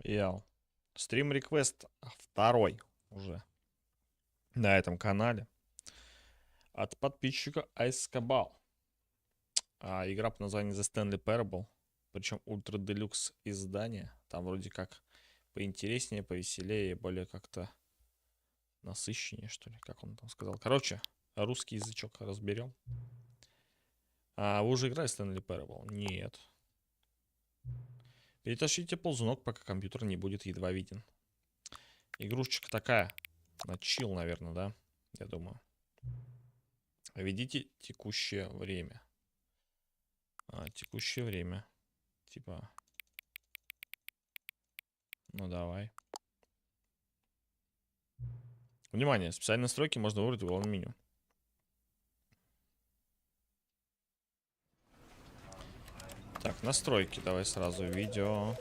Я. Стрим Реквест второй уже на этом канале. От подписчика IceKabal. Игра по названию The Stanley Parable. Причем Ультра Deluxe издание. Там вроде как поинтереснее, повеселее, более как-то насыщеннее, что ли. Как он там сказал. Короче, русский язычок разберем. Вы уже играли в Stanley Parable? Нет. Перетащите ползунок, пока компьютер не будет едва виден. Игрушечка такая. На чил, наверное, да? Я думаю. Введите текущее время. Текущее время. Типа. Ну давай. Внимание, специальные настройки можно выбрать в главном меню. Так, настройки давай сразу. Видео.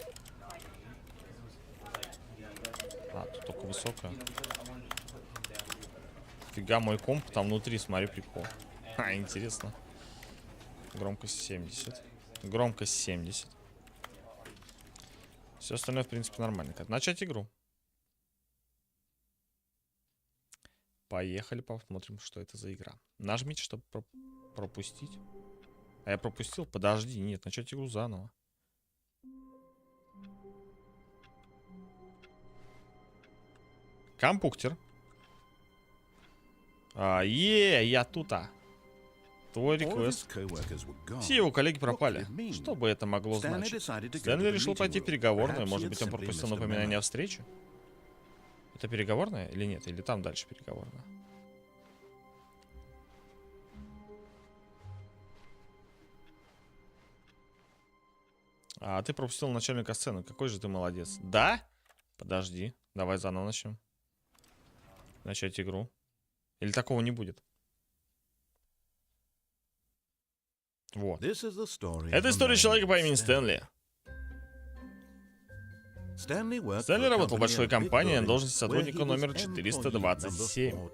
Тут только высокая. Фига, мой комп там внутри, смотри, прикол. Интересно. Громкость 70. Громкость 70. Все остальное, в принципе, нормально. Начать игру. Поехали, посмотрим, что это за игра. Нажмите, чтобы пропустить. А я пропустил? Подожди, нет, начать игру заново. Компьютер. Я тут-то. Твой реквест. Все его коллеги пропали. Что бы это могло значить? Стэнли решил пойти в переговорную. Может быть, он пропустил напоминание о встрече? Это переговорная или нет? Или там дальше переговорная? Ты пропустил начальника сцены. Какой же ты молодец. Да? Подожди. Давай заново начнем. Начать игру. Или такого не будет? Вот. Это история человека по имени Стэнли. Стэнли работал в большой компании на должности сотрудника номер 427.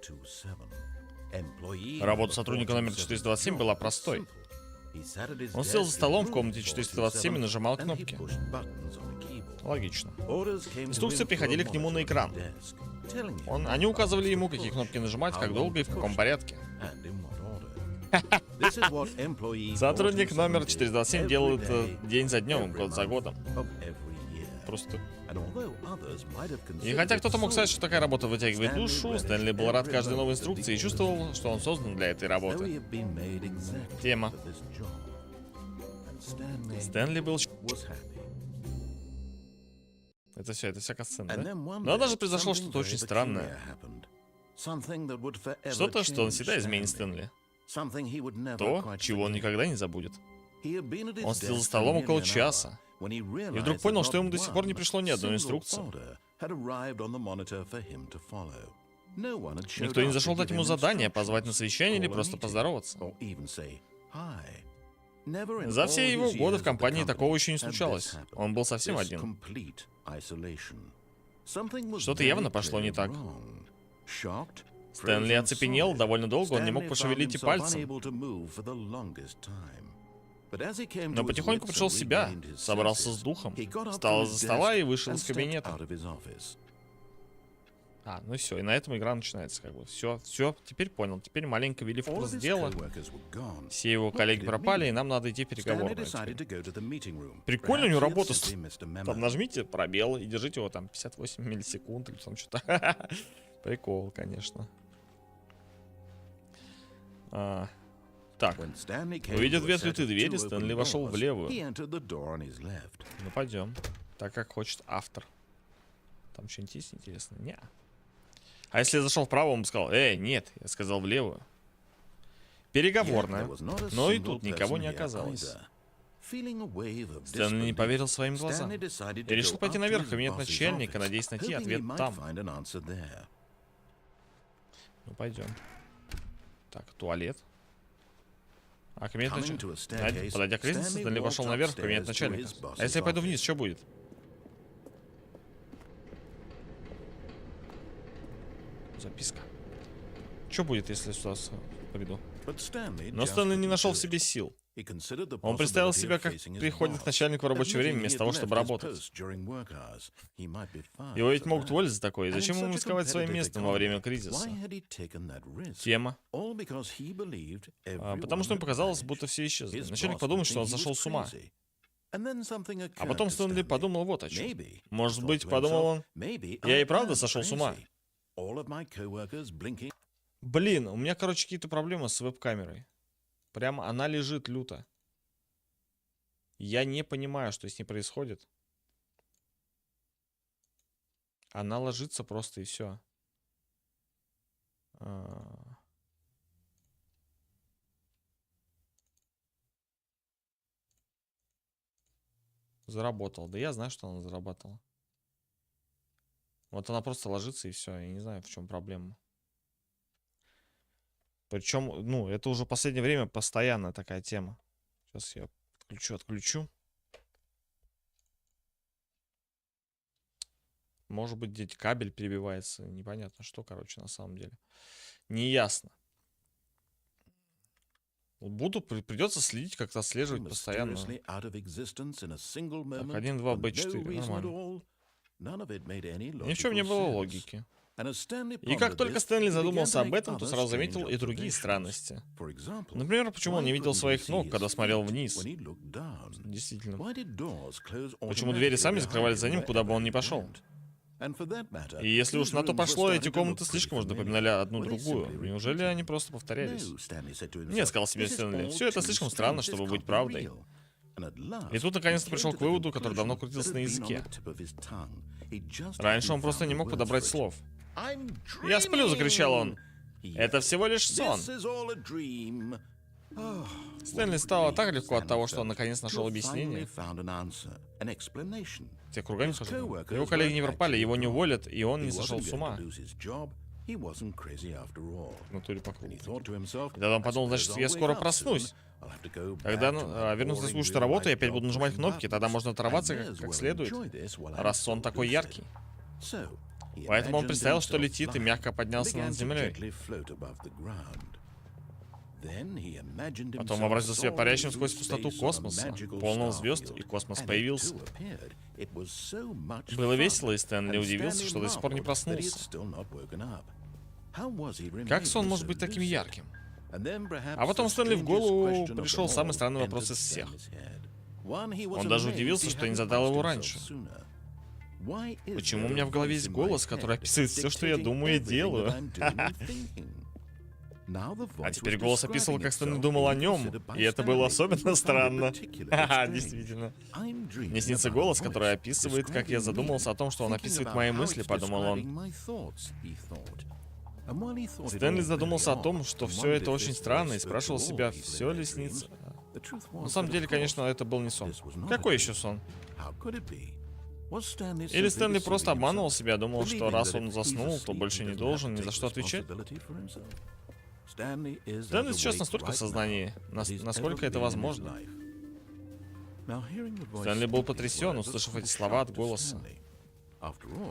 Работа сотрудника номер 427 была простой. Он сел за столом в комнате 427 и нажимал кнопки. Логично. Инструкции приходили к нему на экран. Они указывали ему, какие кнопки нажимать, как долго и в каком порядке. Сотрудник номер 427 делает день за днем, год за годом. Просто. И хотя кто-то мог сказать, что такая работа вытягивает душу, Стэнли был рад каждой новой инструкции и чувствовал, что он создан для этой работы. Тема. Стэнли был... Это вся катсцена, да? Но однажды произошло что-то очень странное. Что-то, что навсегда изменит Стэнли. То, чего он никогда не забудет. Он сидел за столом около часа. И вдруг понял, что ему до сих пор не пришло ни одной инструкции. Никто не зашел дать ему задание, позвать на совещание или просто поздороваться. За все его годы в компании такого еще не случалось. Он был совсем один. Что-то явно пошло не так. Стэнли оцепенел, довольно долго он не мог пошевелить и пальцем. Но потихоньку пришел в себя, собрался с духом, встал из-за стола и вышел из кабинета. Ну все, и на этом игра начинается, как бы. Все, теперь понял. Теперь маленько ввели в курс дела. Все его коллеги пропали, и нам надо идти в переговорную. Прикольно у него работа. Там нажмите пробел и держите его там 58 миллисекунд или там что-то. Прикол, конечно. Так, увидев две открытые двери, Стэнли вошел в левую. Ну, пойдем. Так, как хочет автор. Там что-нибудь есть интересное? Не. А если я зашел вправо, он бы сказал: нет, я сказал в левую. Переговорная. Но и тут никого не оказалось. Стэнли не поверил своим глазам. И решил пойти наверх в кабинет начальника, надеясь найти ответ там. Ну, пойдем. Так, туалет. Кабинет начальника. Подойдя к лестнице, Стэнли пошел наверх в кабинет начальника. А если я пойду вниз, что будет? Записка. Что будет, если сюда приду? Но Стэнли не нашел в себе сил. Он представил себя, как приходит к начальнику в рабочее время вместо того, чтобы работать. Его ведь могут уволить за такое. Зачем ему рисковать своим местом во время кризиса? Тема. Потому что ему показалось, будто все исчезли. Начальник подумает, что он сошел с ума. А потом Стэнли подумал вот о чем. Может быть, подумал он, я и правда сошел с ума. Блин, у меня, короче, какие-то проблемы с веб-камерой. Прямо она лежит люто. Я не понимаю, что с ней происходит. Она ложится просто и все. Заработал. Да я знаю, что она заработала. Вот она просто ложится и все. Я не знаю, в чем проблема. Причем, ну, это уже в последнее время постоянная такая тема. Сейчас я отключу. Может быть, где-то кабель перебивается. Непонятно что, короче, на самом деле. Неясно. Придется следить, как-то отслеживать постоянно. Так, 1.2 B4, нормально. Ни в чем не было логики. И как только Стэнли задумался об этом, то сразу заметил и другие странности. Например, почему он не видел своих ног, когда смотрел вниз? Действительно. Почему двери сами закрывались за ним, куда бы он ни пошел? И если уж на то пошло, эти комнаты слишком уж напоминали одну другую. Неужели они просто повторялись? Нет, сказал себе Стэнли, все это слишком странно, чтобы быть правдой. И тут наконец-то пришел к выводу, который давно крутился на языке. Раньше он просто не мог подобрать слов. «Я сплю!» — закричал он. «Это всего лишь сон!» Стэнли стало так легко от того, что он наконец нашел объяснение. Те кругами хожу. Его коллеги не пропали, его не уволят, и он не сошел с ума. В натуре по кругу. И тогда он подумал, значит, я скоро проснусь. Когда вернусь на службу работу, я опять буду нажимать кнопки, тогда можно оторваться как следует, раз сон такой яркий. Поэтому он представил, что летит, и мягко поднялся над землей. Потом вообразил себя парящим сквозь пустоту космоса, полного звезд, и космос появился. Было весело, и Стэнли удивился, что до сих пор не проснулся. Как сон может быть таким ярким? А потом Стэнли в голову пришел самый странный вопрос из всех. Он даже удивился, что не задал его раньше. Почему у меня в голове есть голос, который описывает все, что я думаю и делаю? А теперь голос описывал, как Стэнли думал о нем, и это было особенно странно. Ха-ха, действительно. Мне снится голос, который описывает, как я задумался о том, что он описывает мои мысли, подумал он. Стэнли задумался о том, что все это очень странно, и спрашивал себя, все ли снится. На самом деле, конечно, это был не сон. Какой еще сон? Или Стэнли просто обманывал себя, думал, что раз он заснул, то больше не должен ни за что отвечать? Стэнли сейчас настолько в сознании, насколько это возможно. Стэнли был потрясен, услышав эти слова от голоса.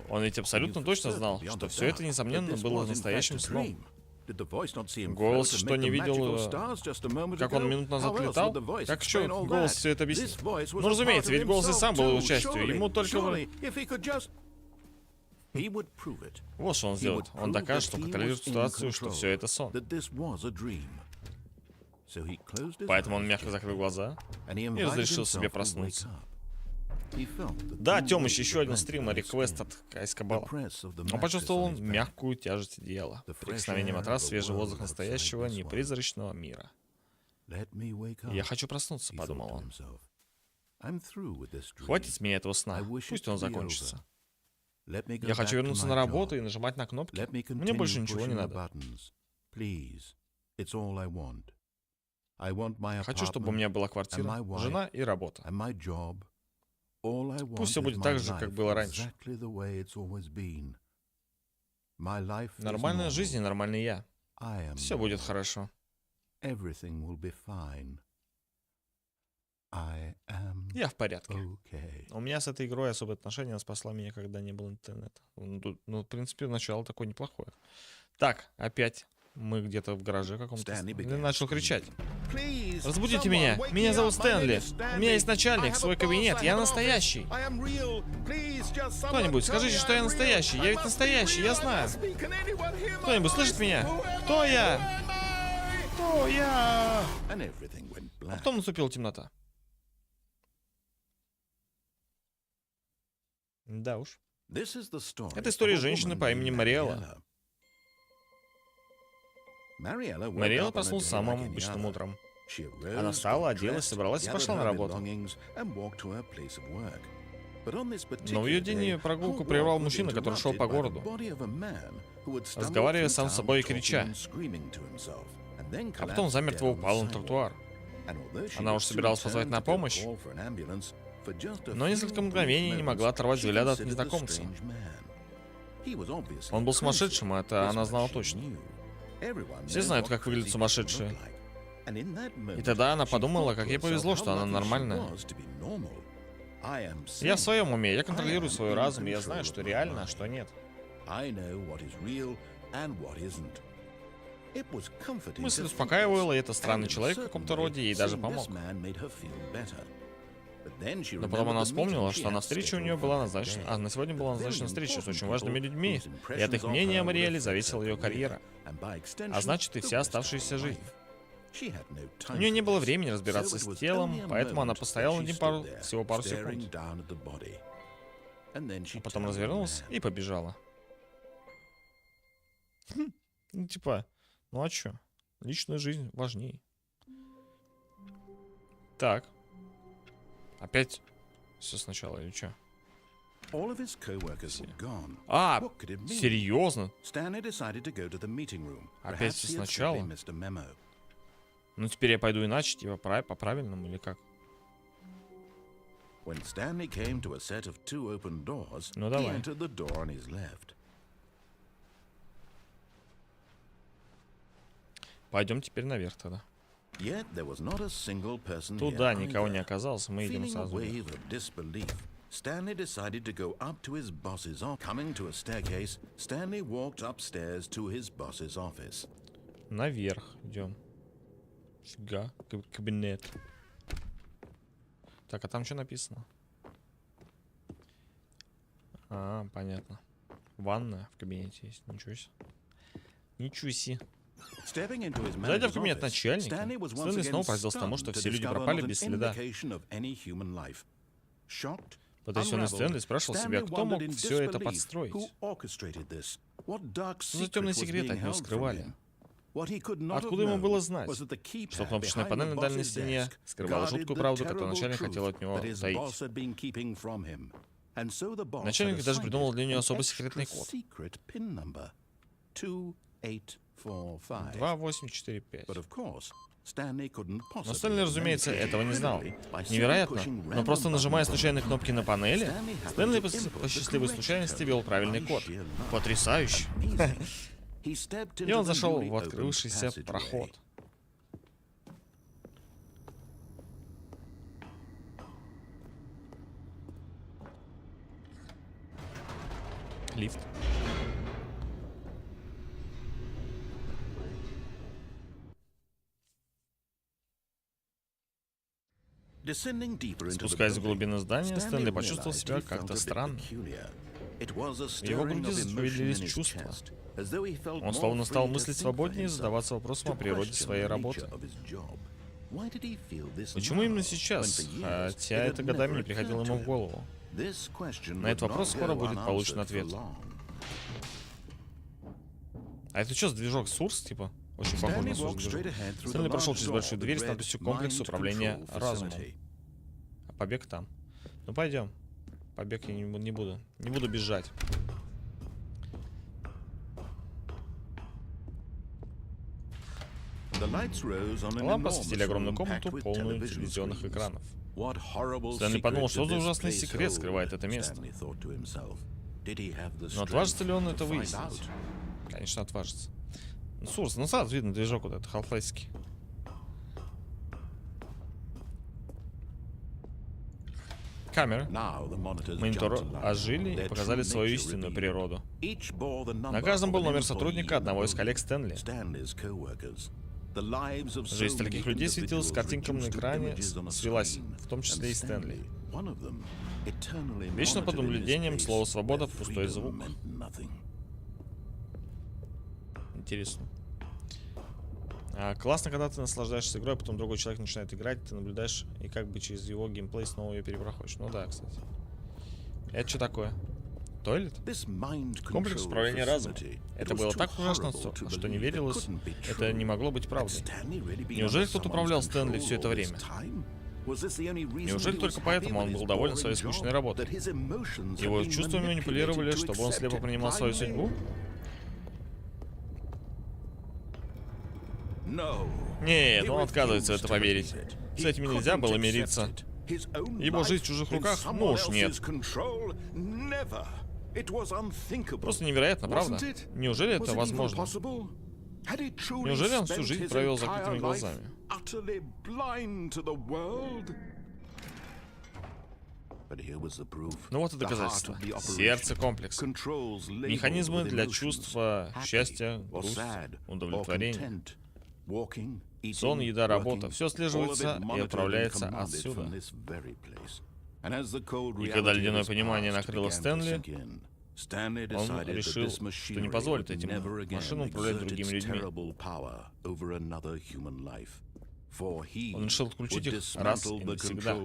Он ведь абсолютно точно знал, что все это, несомненно, было настоящим сном. Голос что, не видел, как он минут назад летал? Как еще голос все это объяснит? Ну, разумеется, ведь голос и сам был его частью, ему только... Вот что он сделает. Он докажет, что контролирует ситуацию, что все это сон. Поэтому он мягко закрыл глаза и разрешил себе проснуться. Да, Тёмыч, еще один стрим, Реквест от IceKabal. Он почувствовал мягкую тяжесть одеяла, прикосновение матраса, свежий воздух настоящего, непризрачного мира. «Я хочу проснуться», — подумал он. «Хватит с меня этого сна, пусть он закончится. Я хочу вернуться на работу и нажимать на кнопки. Мне больше ничего не надо. Хочу, чтобы у меня была квартира, жена и работа. Пусть все будет так же, как было раньше. Нормальная жизнь и нормальный я. Все будет хорошо. Я в порядке. У меня с этой игрой особое отношение, она спасла меня, когда не было интернета. Ну, в принципе, начало такое неплохое. Так, опять Мы где-то в гараже каком-то. Я начал кричать. Разбудите меня! Меня зовут Стэнли! У меня есть начальник, свой кабинет, я настоящий! Кто-нибудь, скажите, что я настоящий! Я ведь настоящий, я знаю! Кто-нибудь слышит меня? Кто я? Кто я? А потом наступила темнота. Да уж. Это история женщины по имени Мариэлла. Мариэлла проснулась самым обычным утром. Она встала, оделась, собралась и пошла на работу. Но в ее день прогулку прервал мужчина, который шел по городу, разговаривая сам с собой и крича. А потом замертво упал на тротуар. Она уж собиралась позвать на помощь, но несколько мгновений не могла оторвать взгляд от незнакомца. Он был сумасшедшим, а это она знала точно. Все знают, как выглядят сумасшедшие. И тогда она подумала, как ей повезло, что она нормальная. Я в своем уме, я контролирую свой разум, и я знаю, что реально, а что нет. Мысль успокаивала, и этот странный человек в каком-то роде ей даже помог. Но потом она вспомнила, что на встрече у нее была назначена, на сегодня была назначена встреча с очень важными людьми, и от их мнения о Мариэле зависела ее карьера, а значит и вся оставшаяся жизнь. У нее не было времени разбираться с телом, поэтому она постояла над ним всего пару секунд. А потом развернулась и побежала. Ну типа, ну а чё? Личная жизнь важнее. Так. Опять все сначала или чё? А, серьезно? Опять все сначала? Ну теперь я пойду иначе, типа по-правильному или как? Ну давай. Пойдем теперь наверх тогда. Туда никого не оказалось, мы идем сразу. Stanley decided to go up to his boss's office. Coming to a staircase, Stanley walked upstairs to his boss's office. Наверх идем. Фига, кабинет. Так, а там что написано? А, понятно. Ванная в кабинете есть. Ничего себе. Ничего себе. Зайдя в кабинет начальника, Стэнли снова поразился тому, что все люди пропали без следа. Потрясенный Стэнли спрашивал себя, кто мог все это подстроить. Что за темные секреты от него скрывали? Откуда ему было знать, что кнопочная панель на дальней стене скрывала жуткую правду, которую начальник хотел от него таить? Начальник даже придумал для нее особый секретный код. 2845. Но Стэнли, разумеется, этого не знал. Невероятно, но просто нажимая случайные кнопки на панели, Стэнли по счастливой случайности ввел правильный код. Потрясающе. И он зашел в открывшийся проход. Лифт. Спускаясь в глубину здания, Стэнли почувствовал себя как-то странно. В его груди зашевелились чувства. Он словно стал мыслить свободнее и задаваться вопросом о природе своей работы. Почему именно сейчас? Хотя это годами не приходило ему в голову. На этот вопрос скоро будет получен ответ. А это что за движок? Сурс, типа? Очень похож на Сурс движок. Стэнли прошел через большую дверь с надписью «Комплекс управления разумом». А побег там. Ну пойдем. Побег я не буду. Не буду бежать. Лампы осветили огромную комнату, полную телевизионных экранов. Стэнли подумал, что за ужасный секрет скрывает это место. Но отважится ли он это выяснить? Конечно, отважится. Ну, Сурс, ну сразу видно движок вот этот, халфлайский. камеры. Мониторы ожили и показали свою истинную природу. На каждом был номер сотрудника одного из коллег Стэнли. Жизнь таких людей светилась с картинками на экране, свелась, в том числе и Стэнли. Вечно под наблюдением слово «свобода» — пустой звук. Интересно. Классно, когда ты наслаждаешься игрой, а потом другой человек начинает играть, ты наблюдаешь и как бы через его геймплей снова ее перепроходишь. Ну да, кстати. Это что такое? Тойлет? Комплекс управления разумом. Это было так ужасно, что не верилось. Это не могло быть правдой. Неужели кто-то управлял Стэнли все это время? Неужели только поэтому он был доволен своей скучной работой? Его чувствами манипулировали, чтобы он слепо принимал свою судьбу? Нет, он отказывается в это поверить. С этим нельзя было мириться. Его жизнь в чужих руках? Ну уж нет. Просто невероятно, правда? Неужели это возможно? Неужели он всю жизнь провел с закрытыми глазами? Ну вот и доказательство. Сердце комплекса. Механизмы для чувства счастья, грусть, удовлетворения. Сон, еда, работа. Все слеживается и отправляется отсюда. И когда ледяное понимание накрыло Стэнли, он решил, что не позволит этим машинам управлять другими людьми. Он решил отключить их раз и навсегда.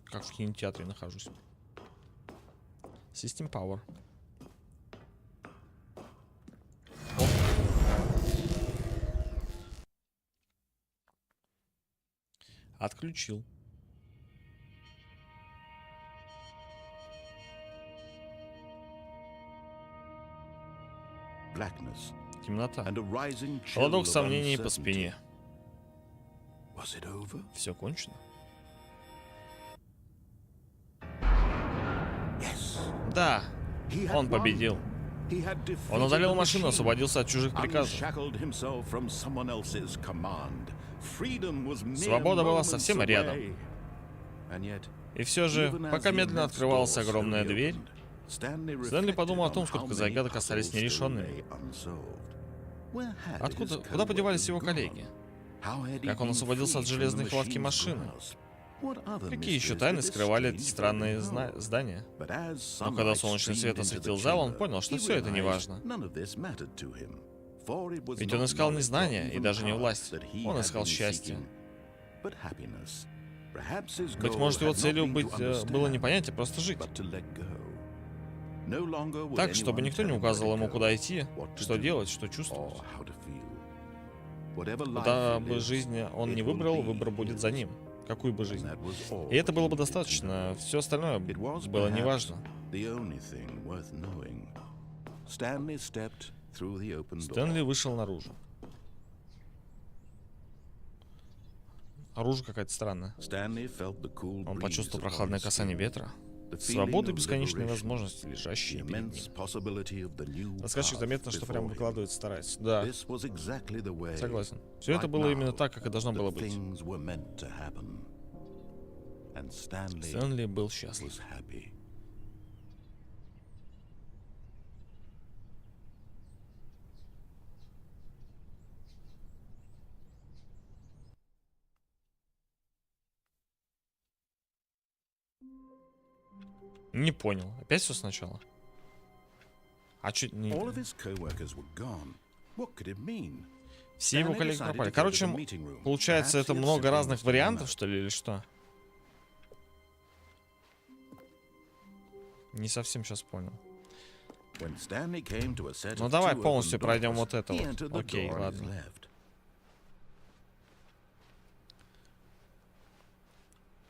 Как в кинотеатре нахожусь. System Power. Отключил. Темнота. Холодок сомнений по спине. Все кончено? Да, он победил. Он одолел машину, освободился от чужих приказов. Свобода была совсем рядом. И все же, пока медленно открывалась огромная дверь, Стэнли подумал о том, сколько загадок остались нерешенными. Куда подевались его коллеги? Как он освободился от железной хватки машины? Какие еще тайны скрывали эти странные здания? Но когда солнечный свет осветил зал, он понял, что все это не важно. Ведь он искал не знания и даже не власть. Он искал счастье. Быть может, его целью было не понять, а просто жить. Так, чтобы никто не указывал ему, куда идти, что делать, что чувствовать. Куда бы жизнь он не выбрал, выбор будет за ним. Какую бы жизнь. И это было бы достаточно. Все остальное было неважно. Стэнли вышел наружу. Оружие какая-то странная. Он почувствовал прохладное касание ветра. Свобода и бесконечные возможности, лежащие перед ним. Рассказчик заметно, что прям выкладывает, старается. Да. Согласен. Все это было именно так, как и должно было быть. Стэнли был счастлив. Не понял. Опять все сначала? А чуть не... Все его коллеги пропали. Короче, получается, это много разных вариантов, что ли, или что? Не совсем сейчас понял. Ну давай полностью пройдем вот это вот. Окей, ладно.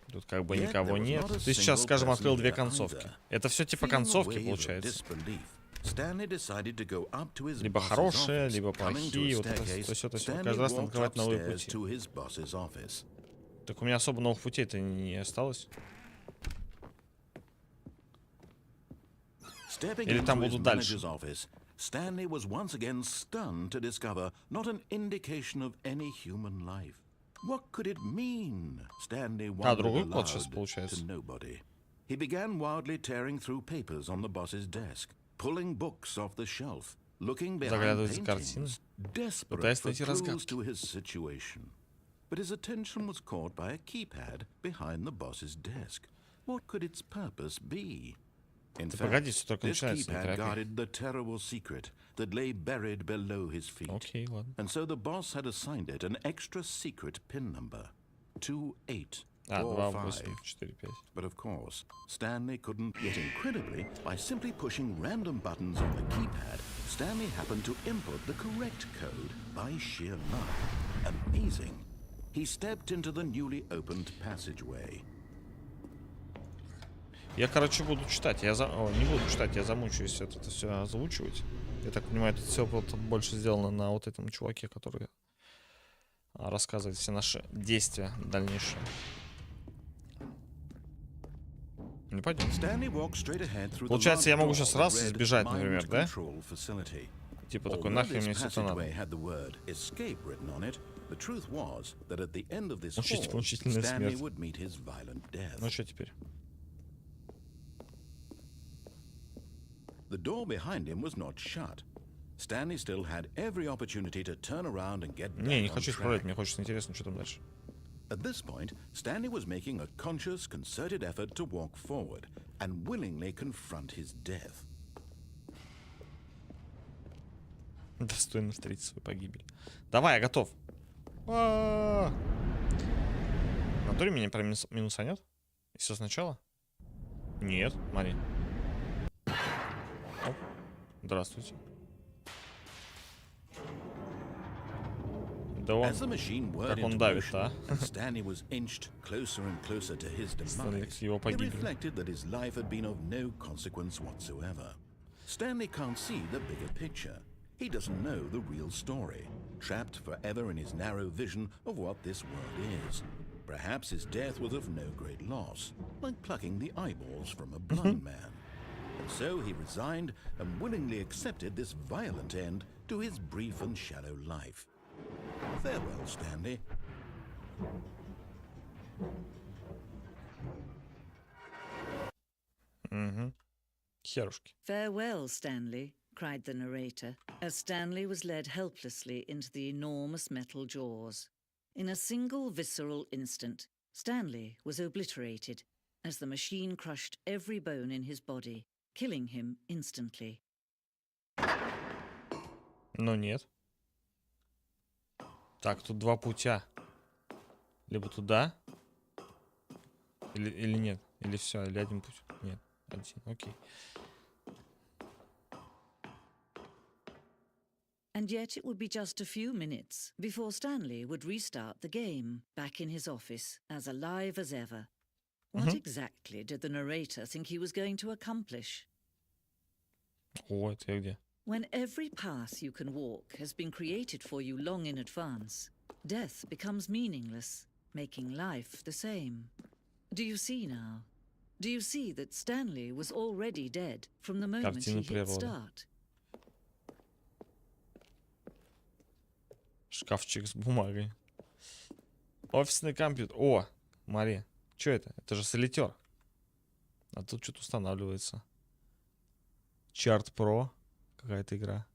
Тут как бы никого нет. Ты сейчас, скажем, открыл две концовки. Это все типа концовки, получается. Либо хорошие, либо плохие. Вот это все. Каждый раз надо открывать новые пути. Так у меня особо новых путей-то не осталось. Или там будут дальше. Stanley was once again stunned to discover not an indication of any human life. What could it mean? Stanley wondered другой код aloud сейчас получается. to nobody. He began wildly tearing through papers on the boss's desk, pulling books off the shelf, looking behind Заглядывать за картины, paintings, desperate пытаясь for найти clues разгадки. to his situation. But his attention was caught by a keypad behind the boss's desk. What could its purpose be? In Да fact, погоди, все только this начинается, не keypad торопи. guarded the terrible secret that lay buried below his feet. Окей, ладно. And so the boss had assigned it an extra secret pin number, 2845. 2, 8, 4, 5. But of course, Stanley couldn't. Yet incredibly, by simply pushing random buttons on the keypad, Stanley happened to input the correct code by sheer luck. Amazing. He stepped into the newly opened passageway. Я, короче, буду читать. Не буду читать, я замучаюсь это все озвучивать. Я так понимаю, это все больше сделано на вот этом чуваке, который рассказывает все наши действия дальнейшие. Не пойдем. Получается, я могу сейчас раз избежать, например, да? Типа такой, нахрен мне все это надо. Мучительная смерть. Ну что теперь? The door behind him was not shut. Stanley still had every opportunity to turn around and get back Не on хочу track. исправлять, мне хочется интересно, что там дальше. At this point, Stanley was making a conscious, concerted effort to walk forward and willingly confront his death. Достойно встретить свою погибель. Давай, я готов. На туре меня минусанет? И все сначала? Нет, смотри. Оп. Здравствуйте. Да он, как он давит, а? Stanley was inched closer and closer to his demise. Его He погибель. reflected that his life had been of no consequence whatsoever. Stanley can't see the bigger picture. He doesn't know the real story, trapped forever in his narrow vision of what this world is. Perhaps his death was of no great loss, like plucking the eyeballs from a blind man. And so he resigned and willingly accepted this violent end to his brief and shallow life. Farewell, Stanley. Херушки. Farewell, Stanley, cried the narrator, as Stanley was led helplessly into the enormous metal jaws. In a single visceral instant, Stanley was obliterated as the machine crushed every bone in his body, killing him instantly. Но нет. Так, тут два путя. Либо туда, или нет. Или все, или один путь. Нет, один, окей. And yet it would be just a few minutes before Stanley would restart the game, back in his office, as alive as ever. What exactly did the narrator think he was going to accomplish? О, это я где? When every path you can walk has been created for you long in advance, death becomes meaningless, making life the same. Do you see now? Do you see that Stanley was already dead from the moment he hit start? Шкафчик с бумагой. Офисный компьютер. О, Мария. Что это? Это же солитер. А тут что-то устанавливается. Чарт Про. Какая-то игра.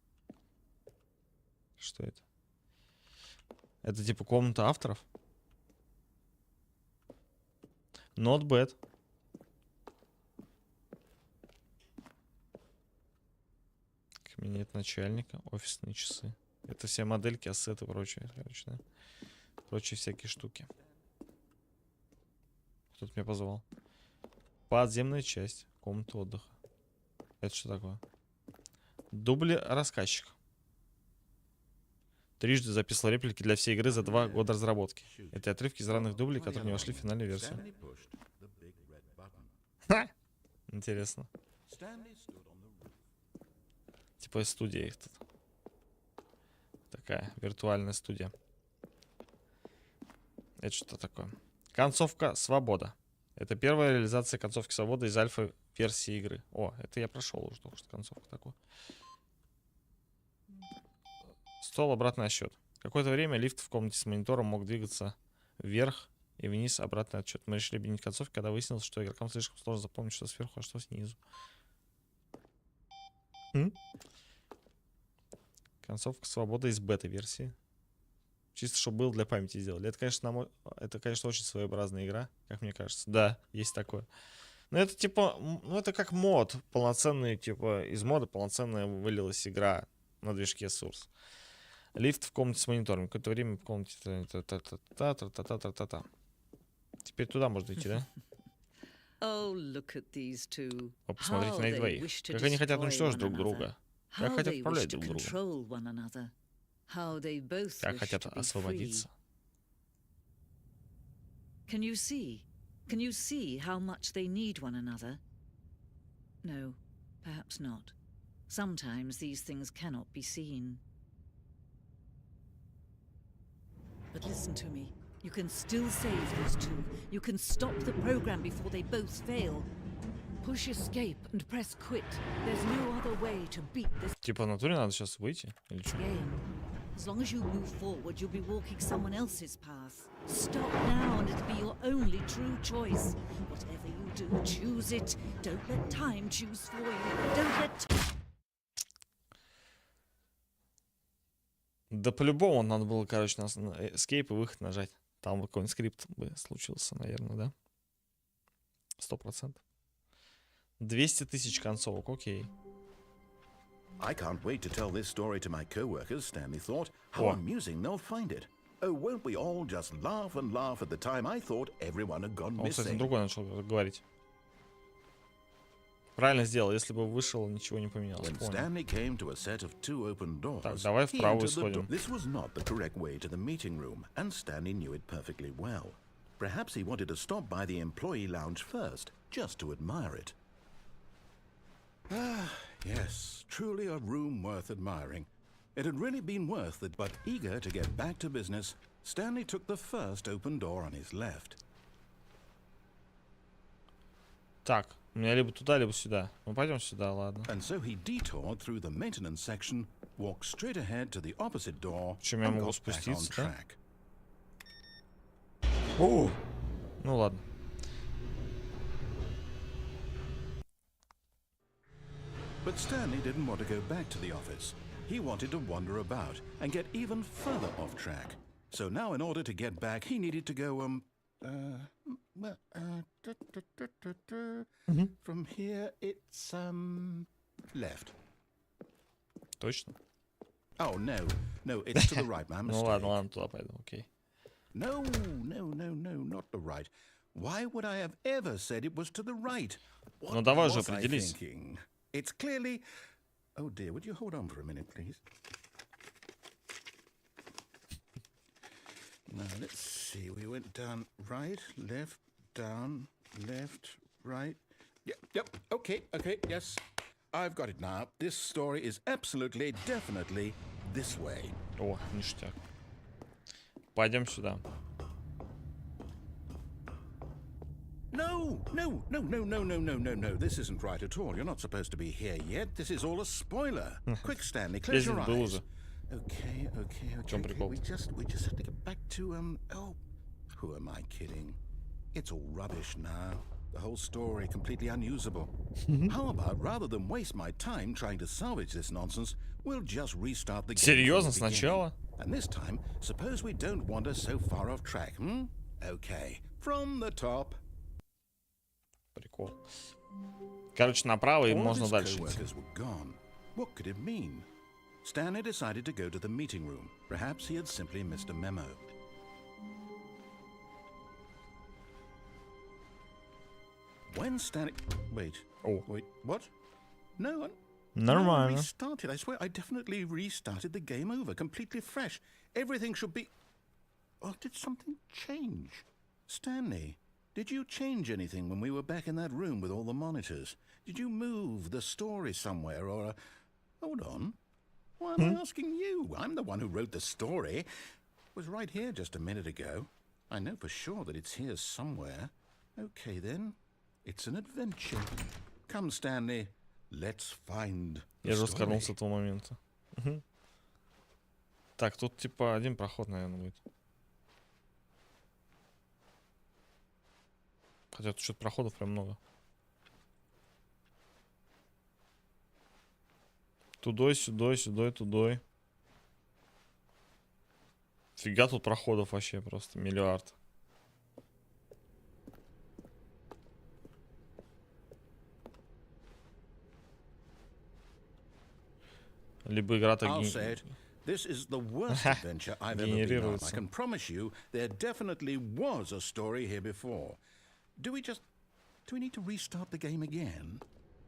Что это? Это типа комната авторов? Not bad. Кабинет начальника. Офисные часы. Это все модельки, ассеты и прочее. Короче, да? Прочие всякие штуки. Кто-то меня позвал. Подземная часть. Комната отдыха. Это что такое? Дубли рассказчика. Трижды записывал реплики для всей игры за 2 года разработки. Это отрывки из ранних дублей, которые не вошли в финальную версию. Ха! Интересно. Типа студия их тут. Такая виртуальная студия. Это что такое? Концовка «Свобода». Это первая реализация концовки «Свобода» из альфа-версии игры. О, это я прошел уже только что концовку такую. Стол, обратный отсчет. Какое-то время лифт в комнате с монитором мог двигаться вверх и вниз, обратный отчет. Мы решили объединить концовки, когда выяснилось, что игрокам слишком сложно запомнить, что сверху, а что снизу. Концовка свободы из бета-версии. Чисто, чтобы было для памяти сделали. Это, конечно, очень своеобразная игра, как мне кажется. Да, есть такое. Но это типа, ну это как мод. Полноценный, типа, из мода полноценная вылилась игра на движке Source. Лифт в комнате с монитором. Какое-то время в комнате... Та-та-та-та-та-та-та-та-та. Теперь туда можно идти, да? Oh, look at these two. О, посмотрите на их двоих. Как они хотят уничтожить друг друга. Как хотят управлять друг другом. Как хотят освободиться. Can you see? Can you see how much they need one another? No, perhaps not. Sometimes these things cannot be seen. But listen to me. You can still save those two. You can stop the program before they both fail. Push escape and press quit. There's no other way to beat this Типа в натуре надо сейчас выйти? Или что? game. As long as you move forward, you'll be walking someone else's path. Stop now and it'll be your only true choice. Whatever you do, choose it. Don't let time choose for you. Don't let... Да по-любому надо было, короче, на escape и выход нажать. Там какой-нибудь скрипт бы случился, наверное, да? 100%. 200 тысяч концовок, окей. I can't wait to tell this story to my co-workers, Stanley thought. How amusing they'll find it. Oh, won't we all just laugh and laugh at the time I thought everyone had gone Он, кстати, missing. другой начал говорить. Правильно сделал, если бы вышел, ничего не поменялось. When Stanley came to a set of two open doors, Так, давай he вправо entered the сходим. This was not the correct way to the meeting room, and Stanley knew it perfectly well. Perhaps he wanted to stop by the employee lounge first, just to admire it. Ah, yes, truly a room worth admiring. It had really been worth it, but eager to get back to business, Stanley took the first open door on his left. Так, у меня либо туда, либо сюда. Ну, пойдем сюда, ладно. And so he detoured through the maintenance section, walked straight ahead to the opposite door, Чем я and могу got back on спуститься, да? track. О! Ну ладно. But Stanley didn't want to go back to the office. He wanted to wander about and get even further off track. So now in order to get back, he needed to go, from here it's, left. Точно? Oh, no, it's to the right, my Ну mistake. ладно, туда пойду, окей. No, not the right. Why would I have ever said it was to the right? What Ну давай уже was I определись. thinking? It's clearly... Oh dear, would you hold on for a minute, please? Now, let's see. We went down right, left, down, left, right. Yep, okay, yes. I've got it now. This story is absolutely, definitely this way. О, ништяк. Пойдем сюда. No. This isn't right at all. You're not supposed to be here yet. This is all a spoiler. Quick, Stanley, close your Здесь был eyes. уже. Okay. чем прикол? We just have to get back to, oh, who am I kidding? It's all rubbish now. The whole story completely unusable. How about, rather than waste my time trying to salvage this nonsense, we'll just restart the game. Серьезно, from the beginning. сначала? And this time, suppose we don't wander so far off track, hmm? Okay, from the top. Прикол. Короче, направо и All можно his дальше идти. co-workers were gone. What could it mean? Stanley decided to go to the meeting room. Perhaps he had simply missed a memo. When Stanley... Wait, what? No, Нормально. restarted. I swear, I definitely restarted the game over, completely fresh. Everything should be... Oh, did something change? Stanley, did you change anything when we were back in that room with all the monitors? Did you move the story somewhere or... Hold on. Why am I asking you? I'm the one who wrote the story. It was right here just a minute ago. I know for sure that it's here somewhere. Okay, then. It's an adventure. Come, Stanley. Let's find the Я же story. скорнул с этого момента. Так, тут типа один проход, наверное, будет. Хотя тут что-то проходов прям много. Тудой, сюдой, сюдой, тудой. Фига тут проходов вообще просто миллиард. Либо игра так This is the worst adventure I've ever been on. I can promise you there definitely was a story here before. Do we need to restart the game again?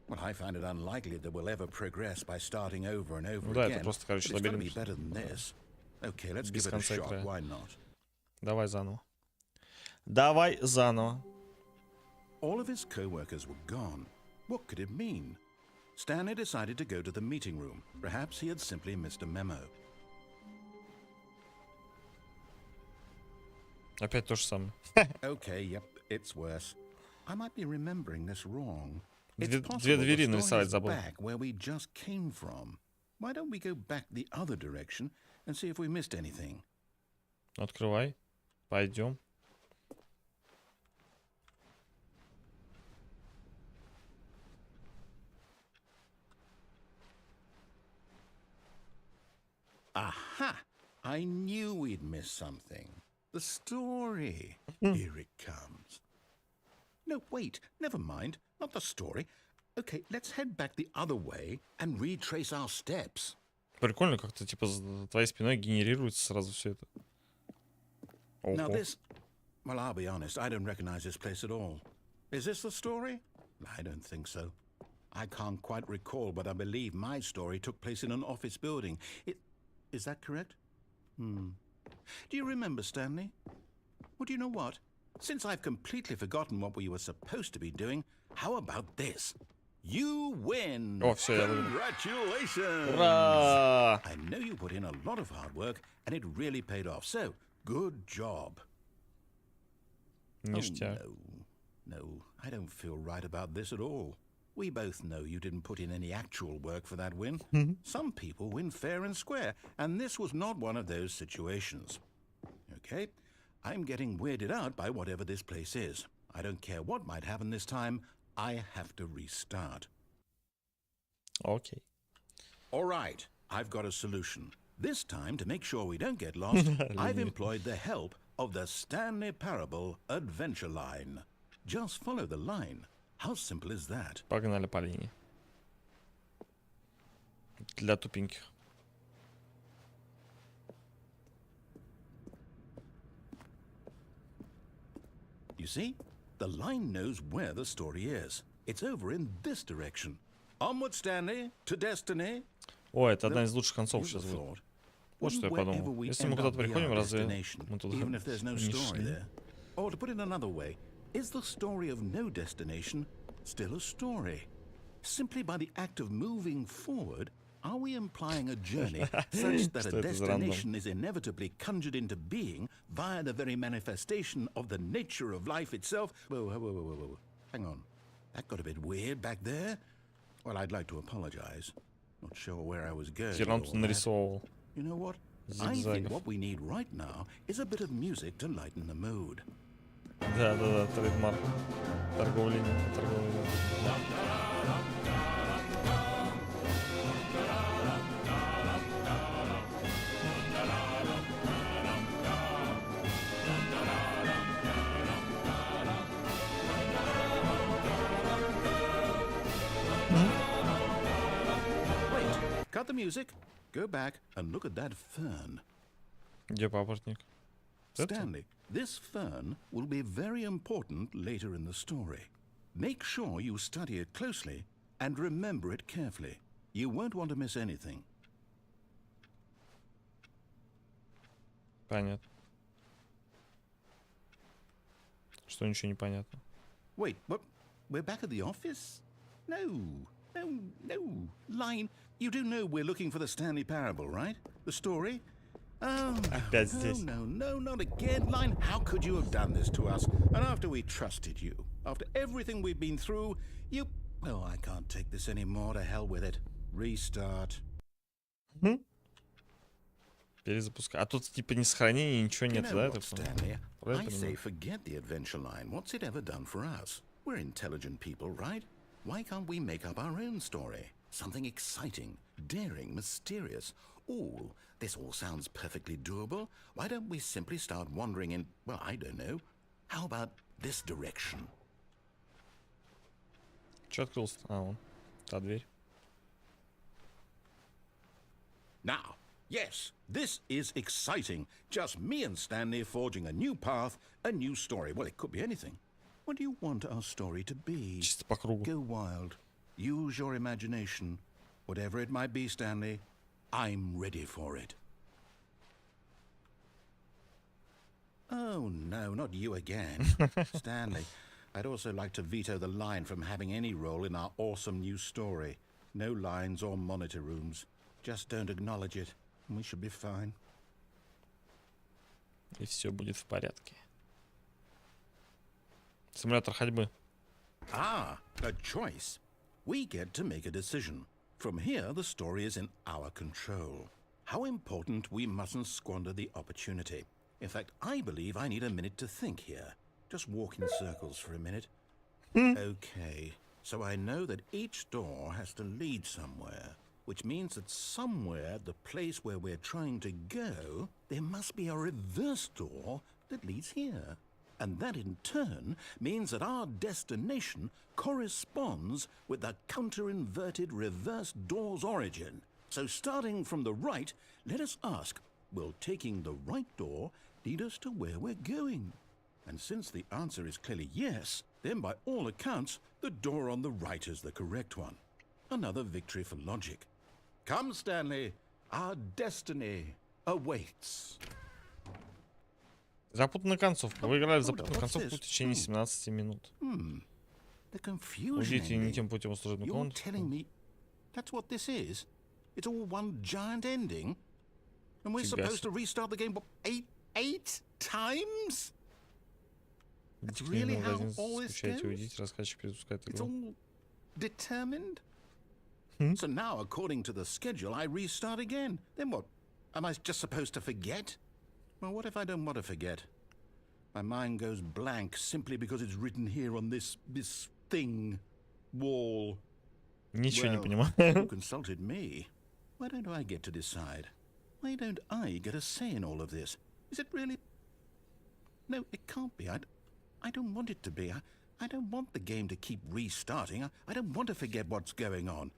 Well, I find it unlikely that we'll ever progress by starting over and over again. But it's got to be better than this. Okay, let's give it a shot. Why not? Давай заново. Давай заново. All of his co-workers were gone. What could it mean? Stanley decided to go to the meeting room. Perhaps he had simply missed a memo. Опять то же самое. Okay, yep, it's worse. I might be remembering this wrong. Две двери нарисовать забыл. Back where we just came from. Why don't we go back the other direction and see if we missed anything? Открывай. Пойдем. Aha! I knew we'd miss something. The story. Here it comes. No, wait. Never mind. Not the story. Okay, let's head back the other way and retrace our steps. Прикольно, как-то типа за твоей спиной генерируется сразу все это. Now this... Well, I'll be honest. I don't recognize this place at all. Is this the story? I don't think so. I can't quite recall, but I believe my story took place in an office building. Is that correct? Do you remember, Stanley? Well, do you know what? Since I've completely forgotten what we were supposed to be doing, how about this? You win! Oh, все, я выиграл. Congratulations! Ура! I know you put in a lot of hard work, and it really paid off. So, good job. Ништяк. Oh, no, I don't feel right about this at all. We both know you didn't put in any actual work for that win. Some people win fair and square, and this was not one of those situations. Okay, I'm getting weirded out by whatever this place is. I don't care what might happen this time. I have to restart. Okay. All right, I've got a solution. This time, to make sure we don't get lost, I've employed the help of the Stanley Parable Adventure Line. Just follow the line. How simple is that? Погнали по линии. Для тупеньких. You see, the line knows where the story is. It's over in this direction. Onward, Stanley, to destiny. О, это одна из лучших концов сейчас будет. Вот что я подумал. Если мы куда-то приходим, разве мы туда не шли? Or to put it another way, is the story of no destination still a story? Simply by the act of moving forward, are we implying a journey such that a destination is inevitably conjured into being via the very manifestation of the nature of life itself? Whoa. Hang on. That got a bit weird back there. Well, I'd like to apologize. Not sure where I was going. You know what? I think what we need right now is a bit of music to lighten the mood. Да, трейдмарк. Торговля. Wait, cut the music. Go back and look at that fern. Где папоротник? Stanley, this fern will be very important later in the story. Make sure you study it closely and remember it carefully. You won't want to miss anything. Понятно. Что ничего не понятно. Wait, what? We're back at the office? No. Line, you do know we're looking for the Stanley Parable, right? The story? Oh, no, not again. Line, how could you have done this to us? And after we trusted you, after everything we've been through, you... Oh, I can't take this anymore. To hell with it. Restart. Перезапускай. А тут типа ни сохранения, ничего нет, да? Stanley, I say forget the adventure line. What's it ever done for us? We're intelligent people, right? Why can't we make up our own story? Something exciting, daring, mysterious. Ooh, this all sounds perfectly doable. Why don't we simply start wandering in, well, I don't know. How about this direction? Че открылся? А, вон. Та дверь. Now, yes, this is exciting. Just me and Stanley forging a new path, a new story. Well, it could be anything. What do you want our story to be? Чисто по кругу. Go wild. Use your imagination. Whatever it might be, Stanley, I'm ready for it. Oh, no, not you again. Stanley, I'd also like to veto the line from having any role in our awesome new story. No lines or monitor rooms. Just don't acknowledge it, and we should be fine. И все будет в порядке. Симулятор ходьбы. Ah, a choice. We get to make a decision. From here, the story is in our control. How important we mustn't squander the opportunity. In fact, I believe I need a minute to think here. Just walk in circles for a minute. Okay, so I know that each door has to lead somewhere, which means that somewhere at the place where we're trying to go, there must be a reverse door that leads here. And that in turn means that our destination corresponds with the counter-inverted reverse door's origin. So starting from the right, let us ask, will taking the right door lead us to where we're going? And since the answer is clearly yes, then by all accounts, the door on the right is the correct one. Another victory for logic. Come, Stanley, our destiny awaits. Запутанная концовка. Вы играли в запутанную концовку в течение 17 минут. The confusion Уйдите не ending. тем путем служебный You're комнат. telling me that's what this is? It's all one giant ending? And we're supposed to restart the game what, eight times? That's really how all this Скачайте, goes? уйдите, рассказчик перезапускает It's игру. all determined? So now, according to the schedule, I restart again. Then what? Am I just supposed to forget? Well, what if I don't want to forget? My mind goes blank simply because it's written here on this thing, wall. Ничего не Well, понимаю. you consulted me. Why don't I get to decide? Why don't I get a say in all of this? Is it really? No, it can't be. I don't want it to be. I don't want the game to keep restarting. I don't want to forget what's going on.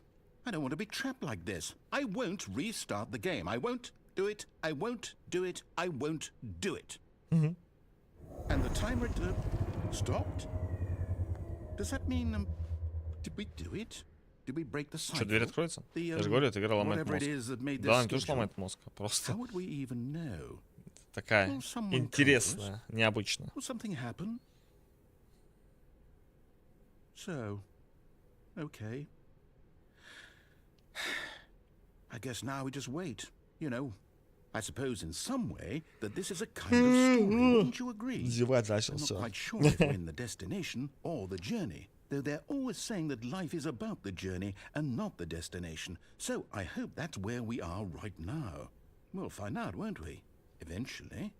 I don't want to be trapped like this. I won't restart the game. I won't do it. I won't do it. I won't do it. And the timer stopped? Does that mean, did we do it? Did we break the cycle? Что, дверь откроется? The, Я же говорю, эта игра ломает whatever it мозг. is that made Да, this она не то, что schedule. ломает мозг, а просто How would we even know? такая Will someone интересная, необычная. Will something happen? So, okay. I guess now we just wait. You know, I suppose in some way that this is a kind of story. Wouldn't you agree? Зевать I'm начал, not все. quite sure if we're in the destination or the journey, though they're always saying that life is about the journey and not the destination. So I hope that's where we are right now. We'll find out, won't we? Eventually.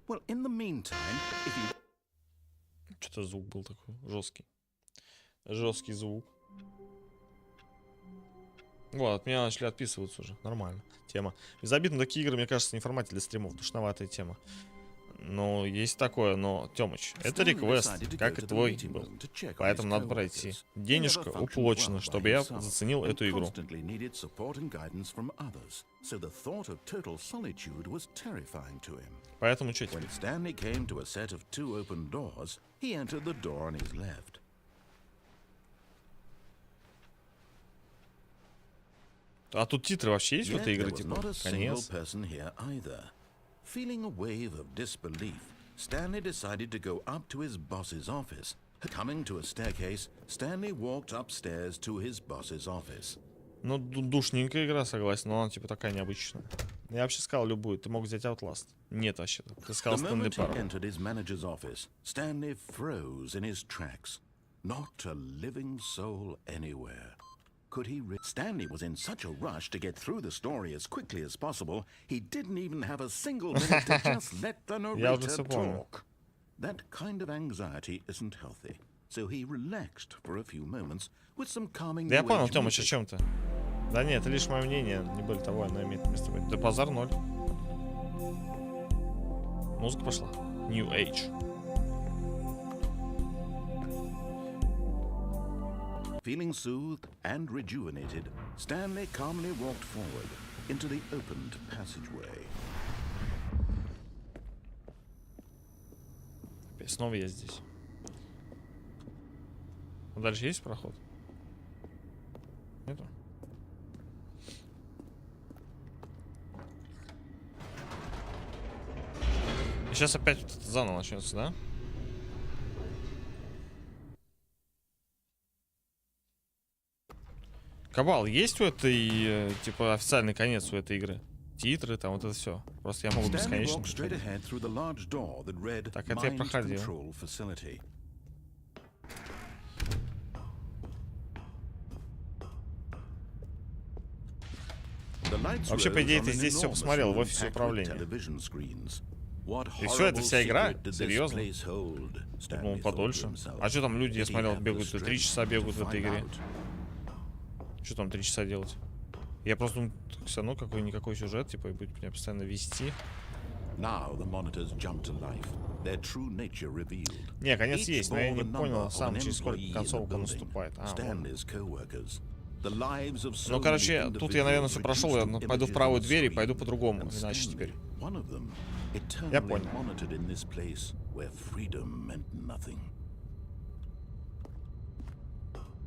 Well, in the meantime, if you... Что-то звук был такой жесткий. Жесткий звук. Вот, от меня начали отписываться уже. Нормально. Тема. Безобидно, такие игры, мне кажется, не в формате для стримов. Душноватая тема. Ну, есть такое, но, Тёмыч, это реквест, как и твой был. Поэтому надо пройти. Денежка уплочена, чтобы я заценил эту игру. Поэтому что теперь? А тут титры вообще есть в этой игре, типа, конец? Feeling a wave of disbelief, Stanley decided to go up to his boss's office. Coming to a staircase, Stanley walked upstairs to his boss's office. Ну, душненькая игра, согласен, но она типа такая необычная. Я вообще сказал любую, ты мог взять Outlast. Нет вообще, ты сказал Stanley Park. The moment he entered his manager's office, Stanley froze in his tracks. Not a living soul anywhere. could he Stanley was in such a rush to get through the story as quickly as possible, he didn't even have a single minute to just let the narrator talk. That kind of anxiety isn't healthy, so he relaxed for a few moments with some calming. Да я понял, Тёмыч, о чем-то. Да нет, это лишь мое мнение, не более того, оно имеет место быть. Да базар 0. Музыка пошла. New Age. Feeling soothed and rejuvenated, Stanley calmly walked forward into the opened passageway. Снова я здесь. А дальше есть проход? Нету? И сейчас опять вот это заново начнется, да? Кабал, есть у этой, типа, официальный конец у этой игры? Титры, там вот это все. Просто я могу бесконечно проходить. Так, это я проходил. Вообще, по идее, ты здесь все посмотрел в офисе управления. И все, это вся игра? Серьезно? Ну, подольше. А что там люди, я смотрел, бегают, 3 часа бегают в этой игре. Что там 3 часа делать? Я просто, ну, все равно какой-никакой сюжет, типа, и будет меня постоянно вести. Не, конец есть, но я не понял сам, через сколько концовка наступает. Ну, короче, тут я, наверное, все прошел, я пойду в правую дверь и пойду по-другому, иначе теперь. Я понял.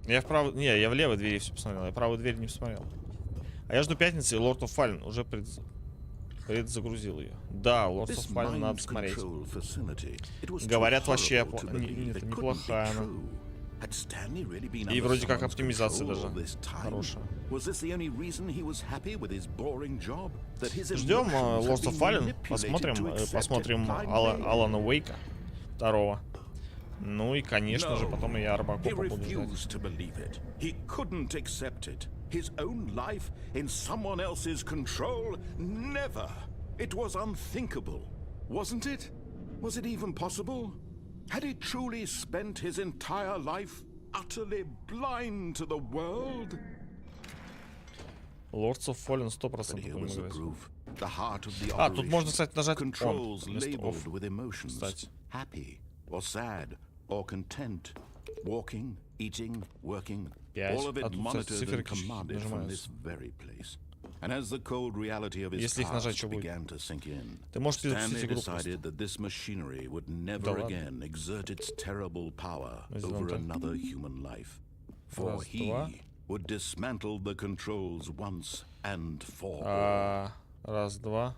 Я в правую... Не, я в левой двери все посмотрел, я правую дверь не посмотрел. А я жду пятницы, и Lord of Fallen уже предзагрузил ее. Да, Lord of Fallen надо смотреть. Говорят, вообще неплохая она. И вроде как оптимизация даже хорошая. Ждем Lord of Fallen, посмотрим Алана Уэйка 2. Ну и, конечно же, потом я Робокопа буду ждать. His own life in someone else's control? Never! It was unthinkable, wasn't it? Was it even possible? Had he truly spent his entire life utterly blind to the world? Lords of Fallen 100% будем играть. А, тут можно, кстати, нажать on вместо off. Кстати. Happy or sad or content, walking, eating, working. 5. А тут, кстати, циферки нажимаются. Если их нажать, что будет? Ты можешь перезапустить игру просто. Да ладно. Раз, два.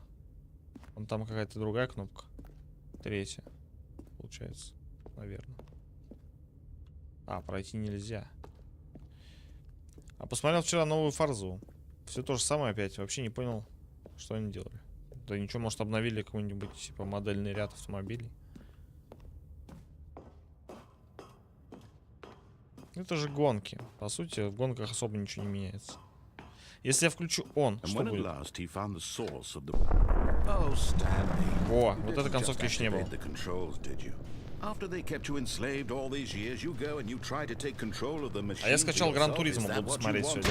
Вон там какая-то другая кнопка. 3, получается. Наверное. А, пройти нельзя. А посмотрел вчера новую Форзу. Все то же самое опять. Вообще не понял, что они делали. Да ничего, может, обновили какой-нибудь типа модельный ряд автомобилей. Это же гонки. По сути, в гонках особо ничего не меняется. Если я включу он, что будет? О, вот этой концовки еще не было. А я скачал Гран Туризмо, буду смотреть сегодня.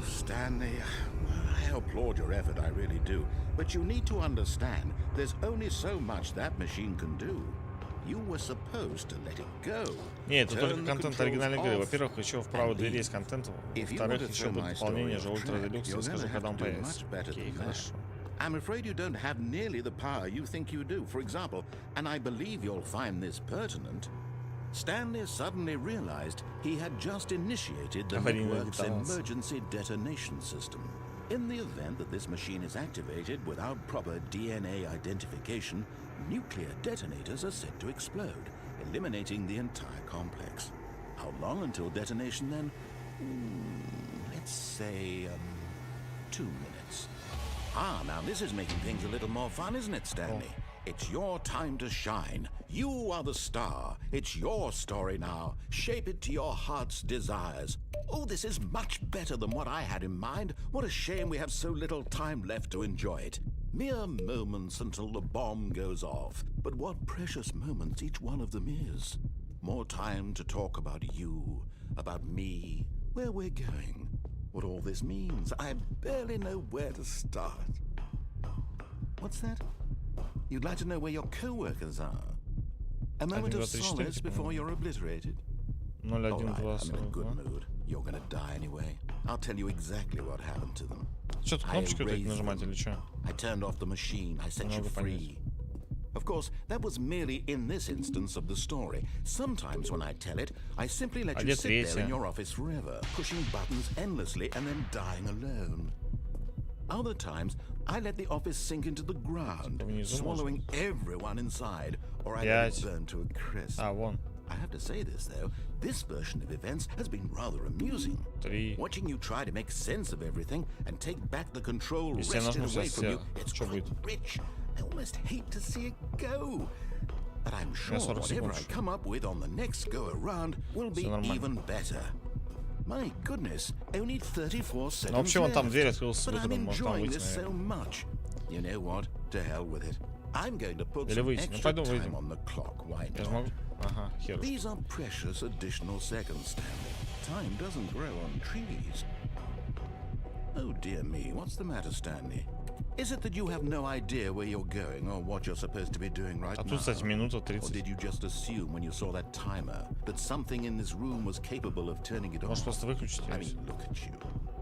Stanley, I applaud your effort, I really do. But you need to understand, there's only so much that machine can do. You were supposed to let it go. Не, это только контент оригинальной игры. Во-первых, еще в правой двери есть контент. Во-вторых, еще будет дополнение же Ультра Deluxe. Я скажу, когда он появится. Окей, хорошо. I'm afraid you don't have nearly the power you think you do. For example, and I believe you'll find this pertinent, Stanley suddenly realized he had just initiated the network's emergency detonation system. In the event that this machine is activated without proper DNA identification, nuclear detonators are set to explode, eliminating the entire complex. How long until detonation then? Let's say 2 minutes. Ah, now this is making things a little more fun, isn't it, Stanley? It's your time to shine. You are the star. It's your story now. Shape it to your heart's desires. Oh, this is much better than what I had in mind. What a shame we have so little time left to enjoy it. Mere moments until the bomb goes off. But what precious moments each one of them is. More time to talk about you, about me, where we're going, what all this means. I barely know where to start. What's that? You'd like to know where your co-workers are? A moment of solace before you're obliterated? All right, I'm in a good mood. You're gonna die anyway. I'll tell you exactly what happened to them. Что тут кнопочки вот эти нажимать или что? I turned off the machine. I set you free. Of course, that was merely in this instance of the story. Sometimes when I tell it, I simply let you sit there in your office forever, pushing buttons endlessly and then dying alone. Other times, I let the office sink into the ground, swallowing everyone inside, or I let it burn to a crisp. I have to say this, though, this version of events has been rather amusing. Watching you try to make sense of everything and take back the control wrested away from you, it's quite rich. I almost hate to see it go. But I'm sure whatever I come up with on the next go-around will be even better. My goodness, only 34 seconds left. But I'm enjoying this so much. You know what? To hell with it. I'm going to put some extra time on the clock. Why not? These are precious additional seconds, Stanley. Time doesn't grow on trees. Oh dear me, what's the matter, Stanley? Is it that you have no idea where you're going or what you're supposed to be doing right now? Or did you just assume when you saw that timer that something in this room was capable of turning it on? I mean, look at you.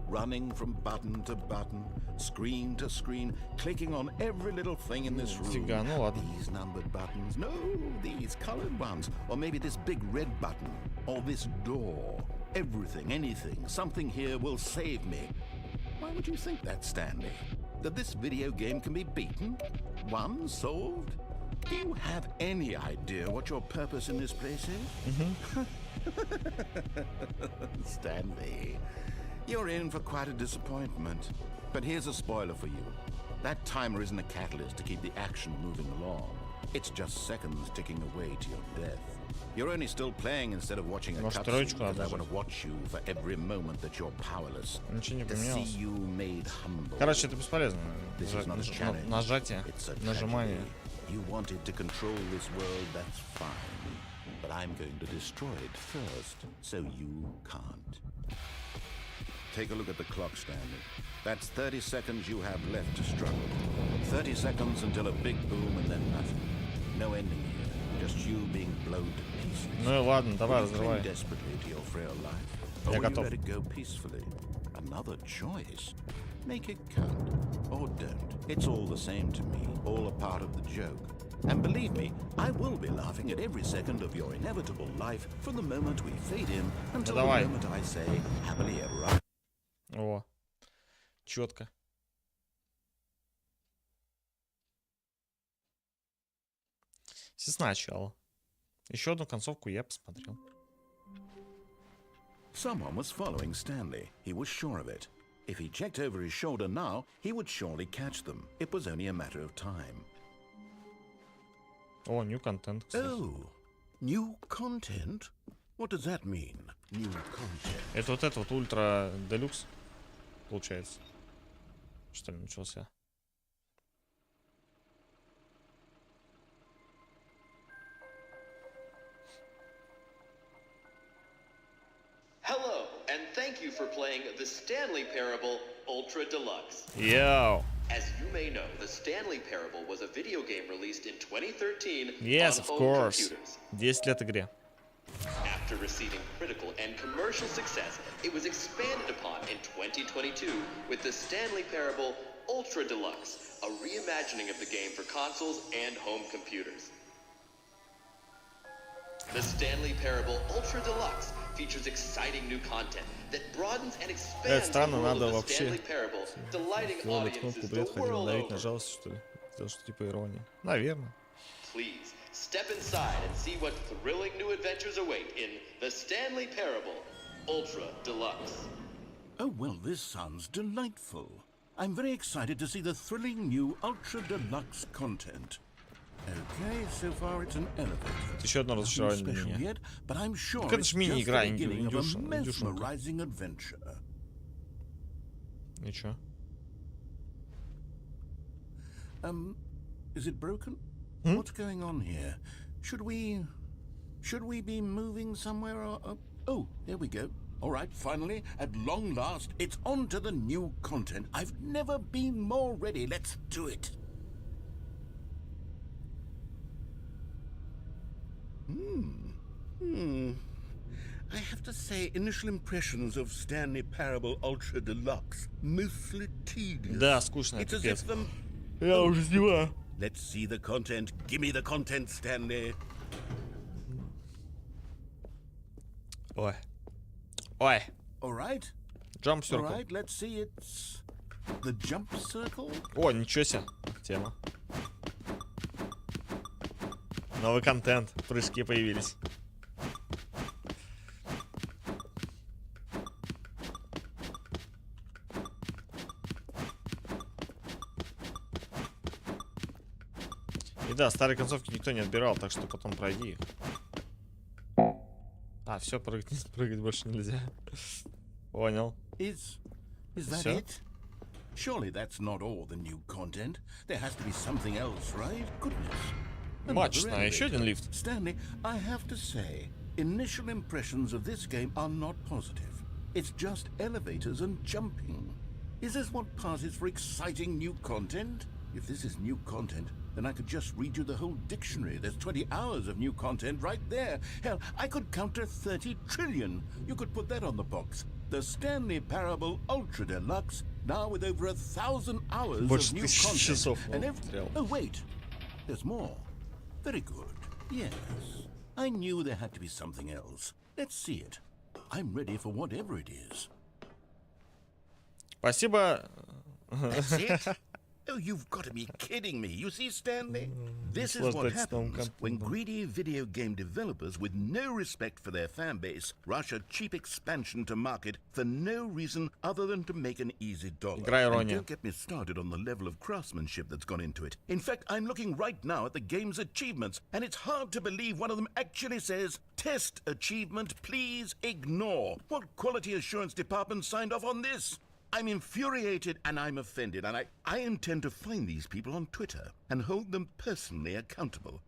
Running from button to button, screen to screen, clicking on every little thing in this room. These numbered buttons, no, these colored ones. Or maybe this big red button, or this door. Everything, anything, something here will save me. Why would you think that, Stanley? That this video game can be beaten? Won? Solved? Do you have any idea what your purpose in this place is? Stanley, you're in for quite a disappointment. But here's a spoiler for you. That timer isn't a catalyst to keep the action moving along. It's just seconds ticking away to your death. You're only still playing instead of watching a cutscene, because I want to watch you for every moment that you're powerless. To see you made humble. Короче, это бесполезно. Нажатие, нажимание. You wanted to control this world, that's fine. But I'm going to destroy it first, so you can't. Take a look at the clock, Stanley. That's 30 seconds you have left to struggle. 30 seconds until a big boom and then nothing. No ending here. Just you being blown to pieces. Ну и ладно, давай, разрывай. Desperately to your frail life. Or will you let it go peacefully? Another choice. Make it count. Or don't. It's all the same to me. All a part of the joke. And believe me, I will be laughing at every second of your inevitable life from the moment we fade in until the moment I say happily ever after. О, четко. Сначала. Еще одну концовку я посмотрел. Someone was following Stanley. He was sure of it. If he checked over his shoulder now, he would surely catch them. It was only a matter of time. О, new content, кстати. Oh, new content? What does that mean? New content. Это вот Ультра Deluxe, получается. Что ли, начался? Hello, and thank you for playing the Stanley Parable Ultra Deluxe. Yo! As you may know, the Stanley Parable was a video game released in 2013 yes, on of home course. computers. 10 лет игре. After receiving critical and commercial success, it was expanded upon in 2022 with the Stanley Parable Ultra Deluxe, a reimagining of the game for consoles and home computers. The Stanley Parable Ultra Deluxe features exciting new content that broadens and expands the world of the Stanley Parable, delighting audiences the world over. Нажаловался, что ли? Сделал что типа иронии. Наверное. Please step inside and see what thrilling new adventures await in the Stanley Parable Ultra Deluxe. Oh, well, this sounds delightful. I'm very excited to see the thrilling new Ultra Deluxe content. Okay, so far it's an elevator. Еще одно Nothing разочарование для special меня. yet, but I'm sure Так это it's ж just мини-игра, the beginning of a индюшенка. mesmerizing adventure. Ничего. Is it broken? Hmm? What's going on here? Should we be moving somewhere? Or, oh, there we go. All right, finally, at long last, it's on to the new content. I've never been more ready. Let's do it. I have to say, initial impressions of Stanley Parable Ultra Deluxe mostly tedious. Да, скучно, It's as пипец. if the... Я уже снимаю. Let's see the content. Give me the content, Stanley. Ой. Ой. All right. Jump All circle. right, let's see. It's the jump circle. О, ничего себе. Тема. Новый контент. Прыжки появились. И да, старые концовки никто не отбирал, так что потом пройди их. А, все, прыгать больше нельзя. Понял. Is that Sure. it? Surely that's not all the new content. There has to be something else, right? Goodness. Мачно, Another а еще один elevator. лифт. Stanley, I have to say, initial impressions of this game are not positive. It's just elevators and jumping. Is this what passes for exciting new content? If this is new content, then I could just read you the whole dictionary. There's 20 hours of new content right there. Hell, I could counter 30 trillion. You could put that on the box. The Stanley Parable Ultra Deluxe, now with over 1,000 hours Больше of new 1000 content. часов And материала. oh, wait. There's more. Very good. Yes. I knew there had to be something else. Let's see it. I'm ready for whatever it is. Спасибо. That's it? Oh, you've got to be kidding me. You see, Stanley? This is what Наслаждайтесь новым happens when контентом. greedy video game developers with no respect for their fan base rush a cheap expansion to market for no reason other than to make an easy dollar. Игра And Ирония. don't get me started on the level of craftsmanship that's gone into it. In fact, I'm looking right now at the game's achievements, and it's hard to believe one of them actually says, "Test achievement, please ignore." What quality assurance department signed off on this? I'm infuriated and I'm offended, and I intend to find these people on Twitter and hold them personally accountable.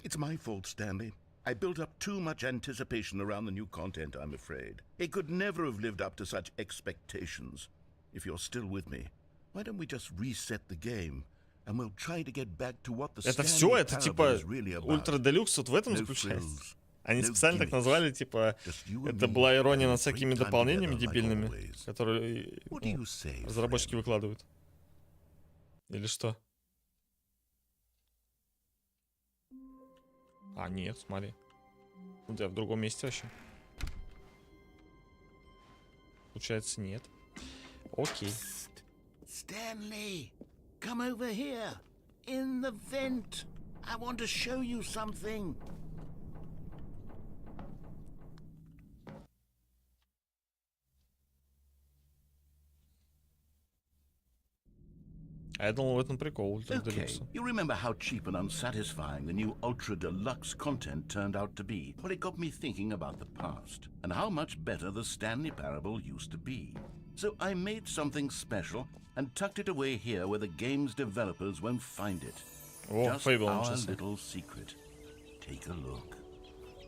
It's my fault, Stanley. I built up too much anticipation around the new content, I'm afraid. It could never have lived up to such expectations. If you're still with me, why don't we just reset the game, and we'll try to get back to what the Это Stanley все, это Parable типа is really about. Ультра Делюкс вот в этом No заключается. frills, Они no специально так gimmicks. назвали, типа, Just you and это me была ирония having a над всякими great time дополнениями together, like дебильными, always. которые What do you say, разработчики friend? выкладывают. Или что? А, нет, смотри. У тебя в другом месте вообще. Получается, нет. Окей. Stanley, come over here. In the vent. I want to show you something. А я думал, в этом прикол Ультра Okay, Делюкса. you remember how cheap and unsatisfying the new Ultra Deluxe content turned out to be? Well, it got me thinking about the past and how much better the Stanley Parable used to be. So I made something special and tucked it away here where the game's developers won't find it. О, Just Фейбл our начался. little secret. Take a look.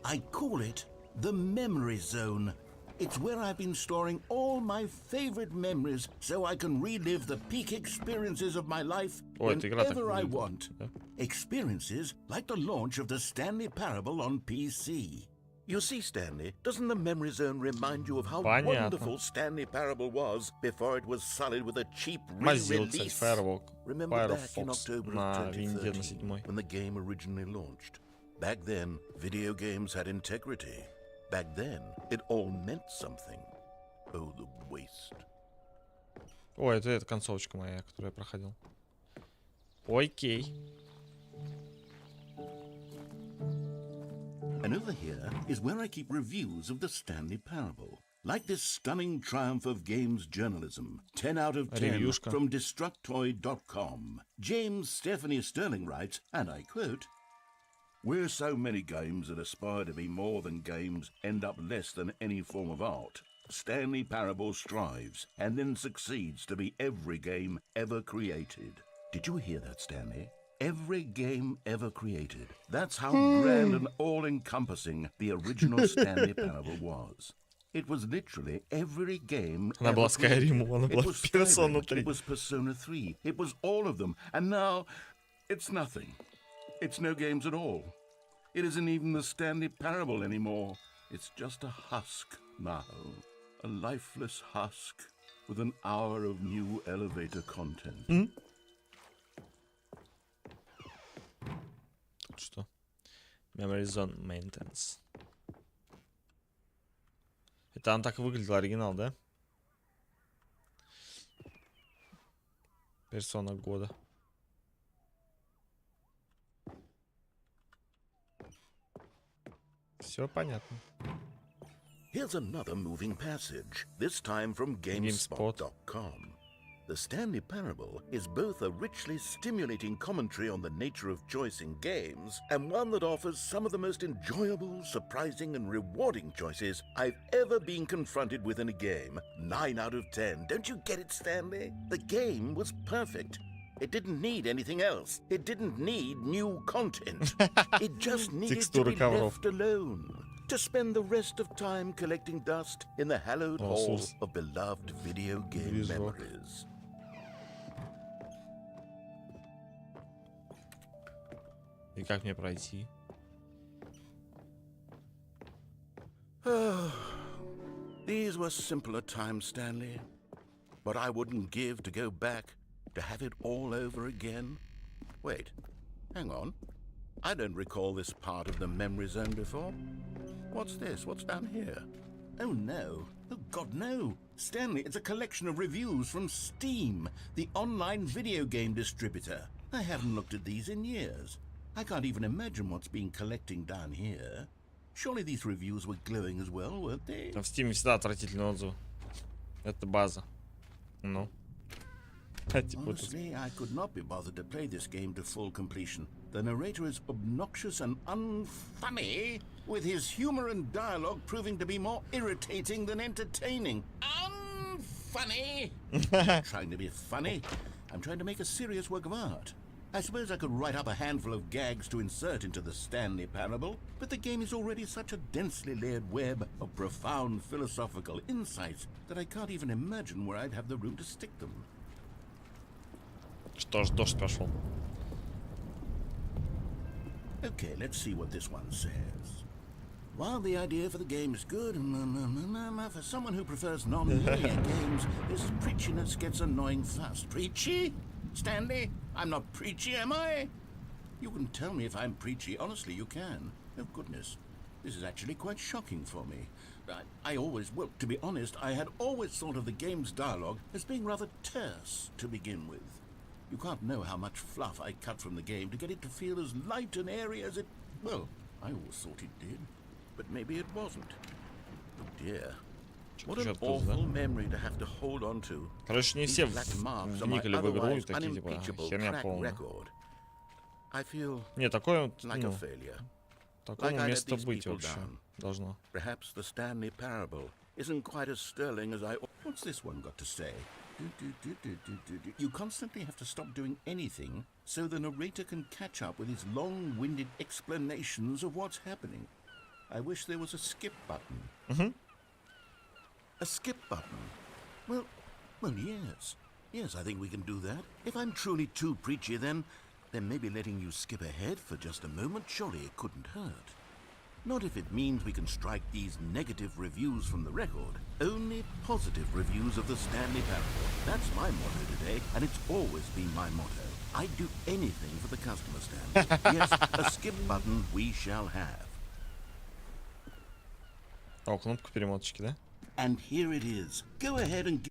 I call it the Memory Zone. It's where I've been storing all my favorite memories so I can relive the peak experiences of my life Ой, эта игра так whenever I выглядит, want. да. Experiences like the launch of the Stanley Parable on PC. You see, Stanley, doesn't the Memory Zone remind you of how Понятно. wonderful Stanley Parable was before it was sullied with a cheap Мазил, кстати, re-release? Firewalk. Remember back in Firefox October на of винде на 2013 7. when the game originally launched? Back then, video games had integrity. Back then, it all meant something. Oh, the waste. О, это концовочка моя, которую я проходил. Окей. And over here is where I keep reviews of the Stanley Parable. Like this stunning triumph of games journalism, 10 out of 10 Ревьюшка. from Destructoid.com. James Stephanie Sterling writes, and I quote, "Where so many games that aspire to be more than games end up less than any form of art, Stanley Parable strives and then succeeds to be every game ever created." Did you hear that, Stanley? Every game ever created. That's how grand and all-encompassing the original Stanley Parable was. It was literally every game Она была Skyrim, она It была was Persona Skyrim, 3. it was Persona 3, it was all of them, and now it's nothing. It's no games at all. It isn't even the Stanley Parable anymore. It's just a husk now. A lifeless husk with an hour of new elevator content. Тут что? Memory Zone Maintenance. Это он так выглядел, оригинал, да? Персона года. Все понятно. Here's another moving passage, this time from GameSpot.com. The Stanley Parable is both a richly stimulating commentary on the nature of choice in games and one that offers some of the most enjoyable, surprising, and rewarding choices I've ever been confronted with in a game. 9 out of 10. Don't you get it, Stanley? The game was perfect. It didn't need anything else. It didn't need new content. It just needed to be left alone. To spend the rest of time collecting dust in the hallowed hall of beloved video game memories. И как мне пройти? These were simpler times, Stanley. But I wouldn't give to go back, to have it all over again. Wait, hang on. I don't recall this part of the memory zone before. What's this? What's down here? Oh no. Oh God, no. Stanley, it's a collection of reviews from Steam, the online video game distributor. I haven't looked at these in years. I can't even imagine what's been collecting down here. Surely these reviews were glowing as well, weren't they? В Steam всегда отвратительный отзыв. Это база. Ну. Honestly, I could not be bothered to play this game to full completion. The narrator is obnoxious and unfunny, with his humor and dialogue proving to be more irritating than entertaining. Unfunny! I'm not trying to be funny. I'm trying to make a serious work of art. I suppose I could write up a handful of gags to insert into the Stanley Parable, but the game is already such a densely layered web of profound philosophical insights that I can't even imagine where I'd have the room to stick them. Что ж, дождь пошел. Okay, let's see what this one says. While the idea for the game is good, for someone who prefers non-linear games, this preachiness gets annoying fast. Preachy? Stanley? I'm not preachy, am I? You can tell me if I'm preachy. Honestly, you can. Oh, goodness. This is actually quite shocking for me. Well, to be honest, I had always thought of the game's dialogue as being rather terse to begin with. You can't know how much fluff I cut from the game to get it to feel as light and airy as it... Well, I always thought it did. But maybe it wasn't. Oh dear. What an awful memory to have to hold on to. Короче, не все вникали в игру и такие, типа, херня полная. I feel Не, такое, like a ну, failure. такому Like I let место these быть people вообще down. должно. Perhaps the Stanley Parable isn't quite as sterling as I... What's this one got to say? You constantly have to stop doing anything so the narrator can catch up with his long-winded explanations of what's happening. I wish there was a skip button. A skip button? Well, yes. Yes, I think we can do that. If I'm truly too preachy, then maybe letting you skip ahead for just a moment, surely it couldn't hurt. Not if it means we can strike these negative reviews from the record. Only positive reviews of the Stanley Parable. That's my motto today, and it's always been my motto. I'd do anything for the customer, Stanley. Yes, a skip button we shall have. О, кнопка перемоточки, да? And here it is. Go ahead and...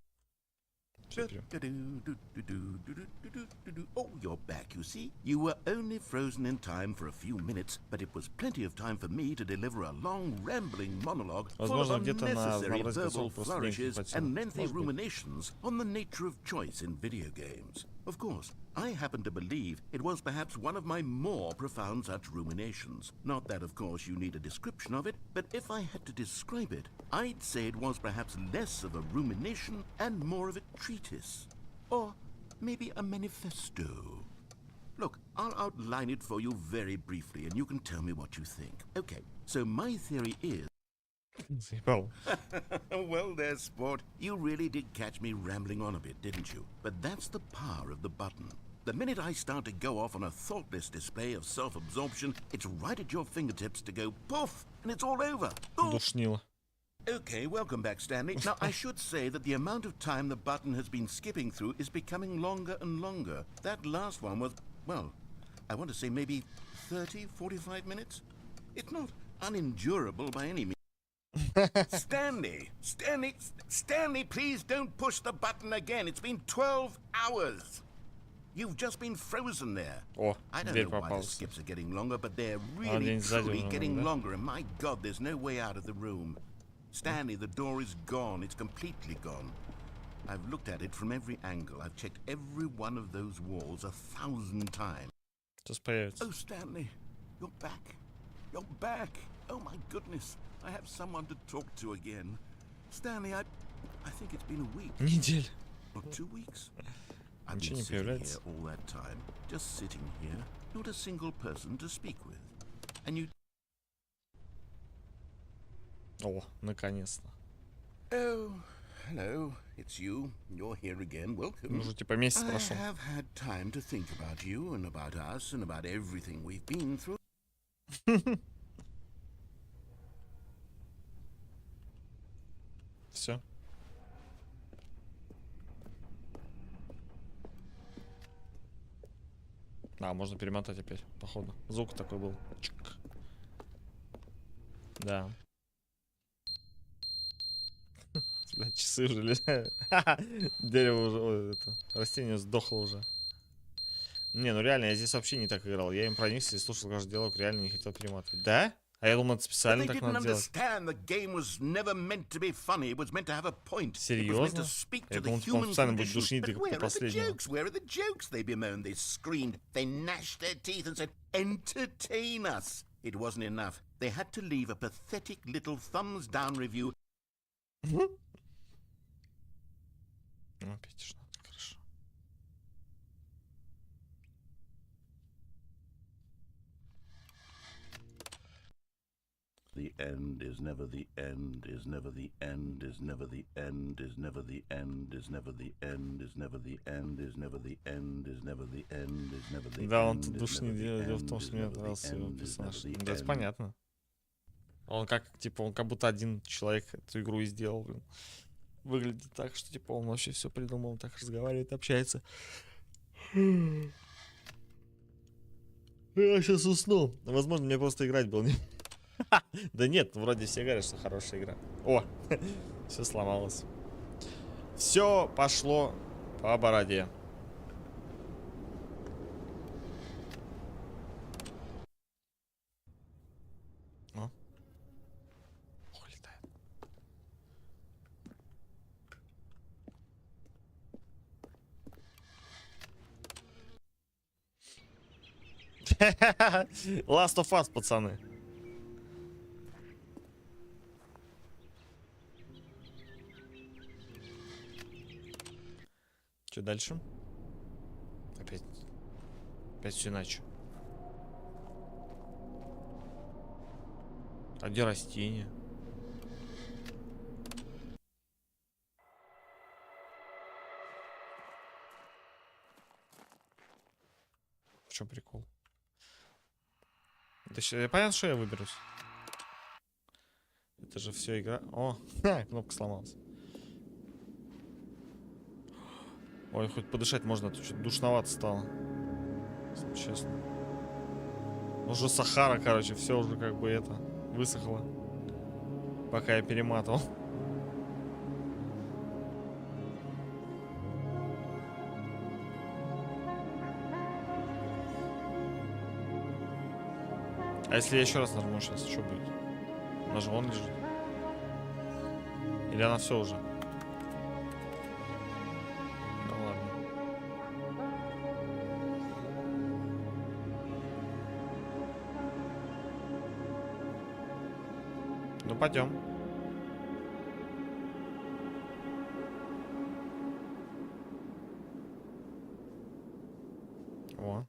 Oh, you're back, you see. You were only frozen in time for a few minutes, but it was plenty of time for me to deliver a long, rambling monologue full of unnecessary verbal flourishes and lengthy ruminations on the nature of choice in video games. Of course, I happen to believe it was perhaps one of my more profound such ruminations. Not that, of course, you need a description of it, but if I had to describe it, I'd say it was perhaps less of a rumination and more of a treatise. Or maybe a manifesto. Look, I'll outline it for you very briefly, and you can tell me what you think. Okay, so my theory is... Well there, sport. You really did catch me rambling on a bit, didn't you? But that's the power of the button. The minute I start to go off on a thoughtless display of self-absorption, it's right at your fingertips to go poof, and it's all over. Душнило. Okay, welcome back, Stanley. Now, I should say that the amount of time the button has been skipping through is becoming longer and longer. That last one was, well, I want to say maybe 30, 45 minutes? It's not unendurable by any means. Stanley, please don't push the button again. It's been 12 hours. You've just been frozen there. О, I don't дверь know why the попалась. skips are getting longer, but they're really, truly getting longer. And my God, there's no way out of the room. Stanley, the door is gone. It's completely gone. I've looked at it from every angle. I've checked every one of those walls 1,000 times. Сейчас появится. Oh, Stanley, you're back. You're back. Oh, my goodness. I have someone to talk to again. Stanley, I think it's been a week. Неделя. Or 2 weeks. I've Ничего been не sitting here появляется. all that time. Just sitting here. Not a single person to speak with. And you... О, наконец-то. Oh, hello. It's you. You're here again. Welcome. Уже типа месяц I прошел. have had time to think about you and about us and about everything we've been through. Все. А, можно перемотать опять, походу. Звук такой был. Чик. Да. Блядь, часы уже лежат. Дерево уже, ой, это, растение сдохло уже. Не, ну реально, я здесь вообще не так играл. Я им проникся и слушал каждый диалог, реально не хотел перематывать. Да? А я думал, это специально так надо делать. Серьезно? Я думал, он специально будет душнить до последнего. It wasn't enough. They had to leave a pathetic little thumbs down review. Опять что-то, хорошо. The end is never the end, is never the end, is never the end, is never the end, is never the end, is never the end, is never the end, is never the end, is never the end. Да, он тут душнит. Дело в том, что мне нравился его персонаж. Да, это понятно. Он как, типа, он как будто один человек эту игру и сделал, блин. Выглядит так, что, типа, он вообще все придумал, так разговаривает, общается. Я сейчас усну. Возможно, мне просто играть было не... Да нет, вроде все говорят, что хорошая игра. О, все сломалось. Все пошло по бороде. О, летает. Last of Us, пацаны. Что дальше? Опять все иначе. А где растения? В чем прикол? Да понятно, что я выберусь. Это же все игра. О, кнопка сломалась. Ой, хоть подышать можно, а то что-то душновато стало. Если честно. Уже Сахара, короче, все уже как бы это высохло. Пока я перематывал. А если я еще раз нажму сейчас, что будет? Она же вон лежит. Или она все уже? Ну ладно. Ну пойдем. О.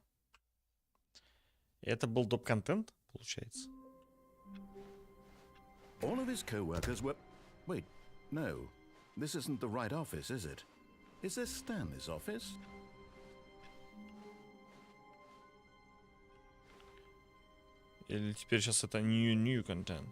Это был доп-контент, получается? All of his co-workers were... Wait, no. This isn't the right office, is it? Is this Stanley's office? Или теперь сейчас это new контент?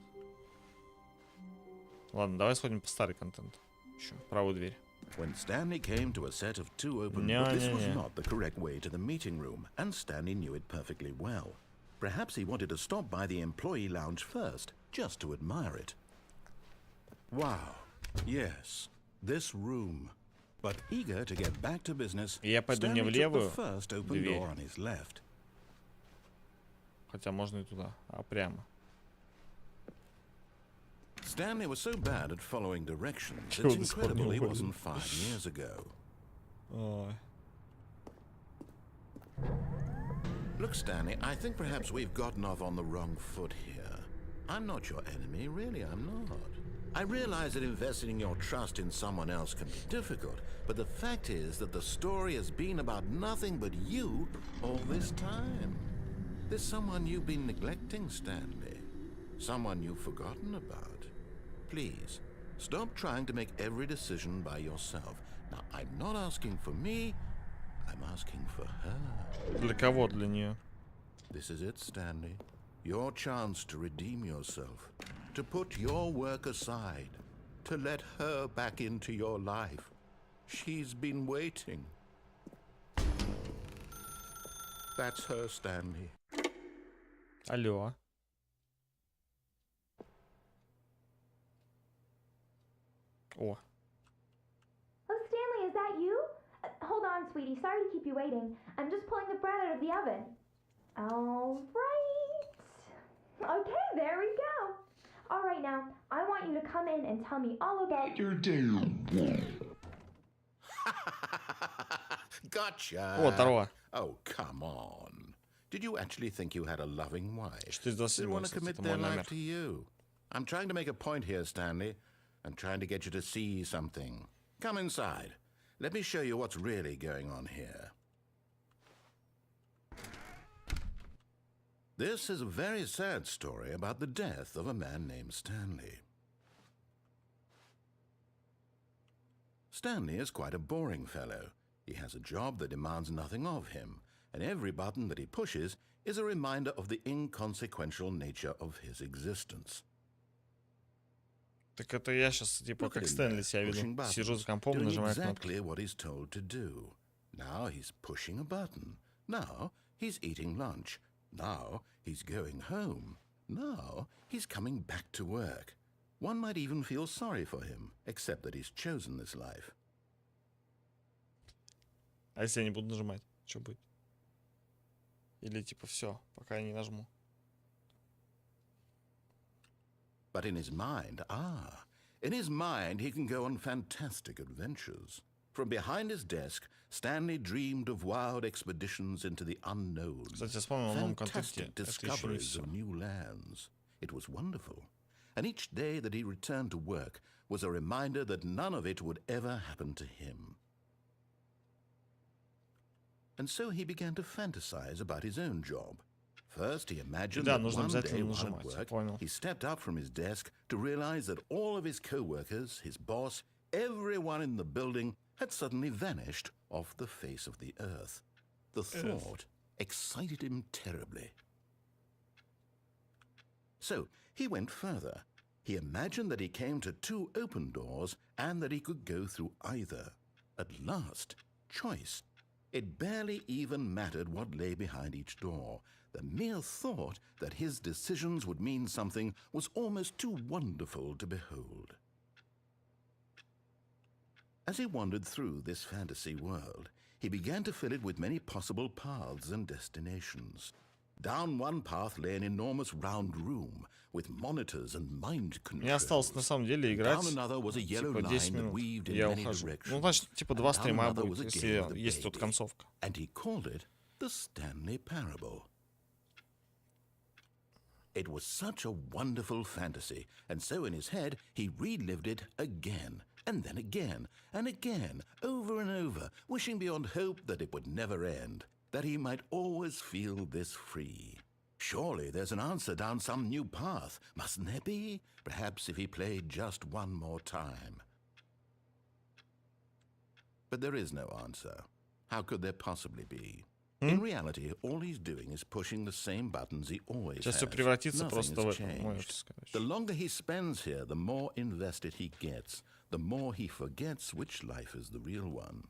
Ладно, давай сходим по старый контент. Еще, правую дверь. When Stanley came to a set of two open doors, this was not the correct way to the meeting room, and Stanley knew it perfectly well. Perhaps he wanted to stop by the employee lounge first, just to admire it. Wow, yes, this room. But eager to get back to business, Я пойду не в Stanley took the левую first open дверь. door on his left. Хотя можно и туда, а прямо. Stanley was so bad at following directions, it's incredible he wasn't 5 years ago. Ой. Look, Stanley, I think perhaps we've gotten off on the wrong foot here. I'm not your enemy, really, I'm not. I realize that investing your trust in someone else can be difficult, but the fact is that the story has been about nothing but you all this time. There's someone you've been neglecting, Stanley. Someone you've forgotten about. Please, stop trying to make every decision by yourself. Now, I'm not asking for me, I'm asking for her. Для кого? Для нее. This is it, Stanley. Your chance to redeem yourself. To put your work aside. To let her back into your life. She's been waiting. That's her, Stanley. Алло. О. Oh, Stanley, is that you? Hold on, sweetie. Sorry to keep you waiting. I'm just pulling the bread out of the oven. All right. Okay, there we go. All right, now, I want you to come in and tell me all about your day. Gotcha. О, здорово. Oh, come on. Did you actually think you had a loving wife? 427, They want to кстати, commit это their мой life номер. to you. I'm trying to make a point here, Stanley. I'm trying to get you to see something. Come inside. Let me show you what's really going on here. This is a very sad story about the death of a man named Stanley. Stanley is quite a boring fellow. He has a job that demands nothing of him, and every button that he pushes is a reminder of the inconsequential nature of his existence. Так это я сейчас типа Look at как him Стэнли there, себя pushing веду. Сижу buttons, за компом, doing нажимаю кнопки. exactly what he's told to do. Now he's pushing a button. Now he's eating lunch. Now he's going home. Now he's coming back to work. One might even feel sorry for him, except that he's chosen this life. А если я не буду нажимать, что будет? Или типа все, пока я не нажму. But in his mind, in his mind he can go on fantastic adventures. From behind his desk, Stanley dreamed of wild expeditions into the unknown. Кстати, я вспомнил о новом Fantastic контенте. Это еще не discoveries все. of new lands. It was wonderful. And each day that he returned to work was a reminder that none of it would ever happen to him. And so he began to fantasize about his own job. First, he imagined Да, that нужно one day обязательно while at нажимать. work, Понял. he stepped up from his desk to realize that all of his co-workers, his boss, everyone in the building had suddenly vanished off the face of the earth. The thought excited him terribly. So he went further. He imagined that he came to two open doors and that he could go through either. At last, choice. It barely even mattered what lay behind each door. The mere thought that his decisions would mean something was almost too wonderful to behold. As he wandered through this fantasy world, he began to fill it with many possible paths and destinations. Down one path lay an enormous round room with monitors and mind Мне осталось на controls. самом деле играть Down another was a yellow типа 10 line that минут. weaved in Я many ухожу. Ну, directions. значит, типа 2 And down стрима another was будет, a если game with a есть тут baby. концовка. And he called it the Stanley Parable. It was such a wonderful fantasy, and so in his head he relived it again, and then again, and again, over and over, wishing beyond hope that it would never end, that he might always feel this free. Surely there's an answer down some new path, mustn't there be? Perhaps if he played just one more time. But there is no answer. How could there possibly be? In reality, all he's doing is pushing the same buttons he always Сейчас has. все превратится Nothing просто has в это. changed. Можешь сказать. The longer he spends here, the more invested he gets, the more he forgets which life is the real one.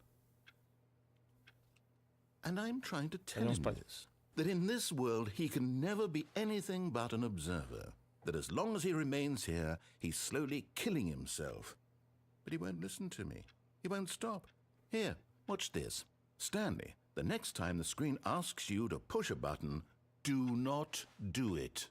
And I'm trying to tell Пойдем him спать. this, that in this world he can never be anything but an observer, that as long as he remains here, he's slowly killing himself. But he won't listen to me. He won't stop. Here, watch this. Stanley, the next time the screen asks you to push a button, do not do it.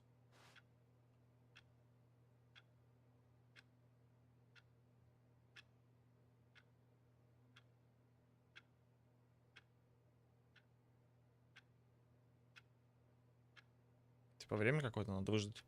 Типа время какое-то надо выждать.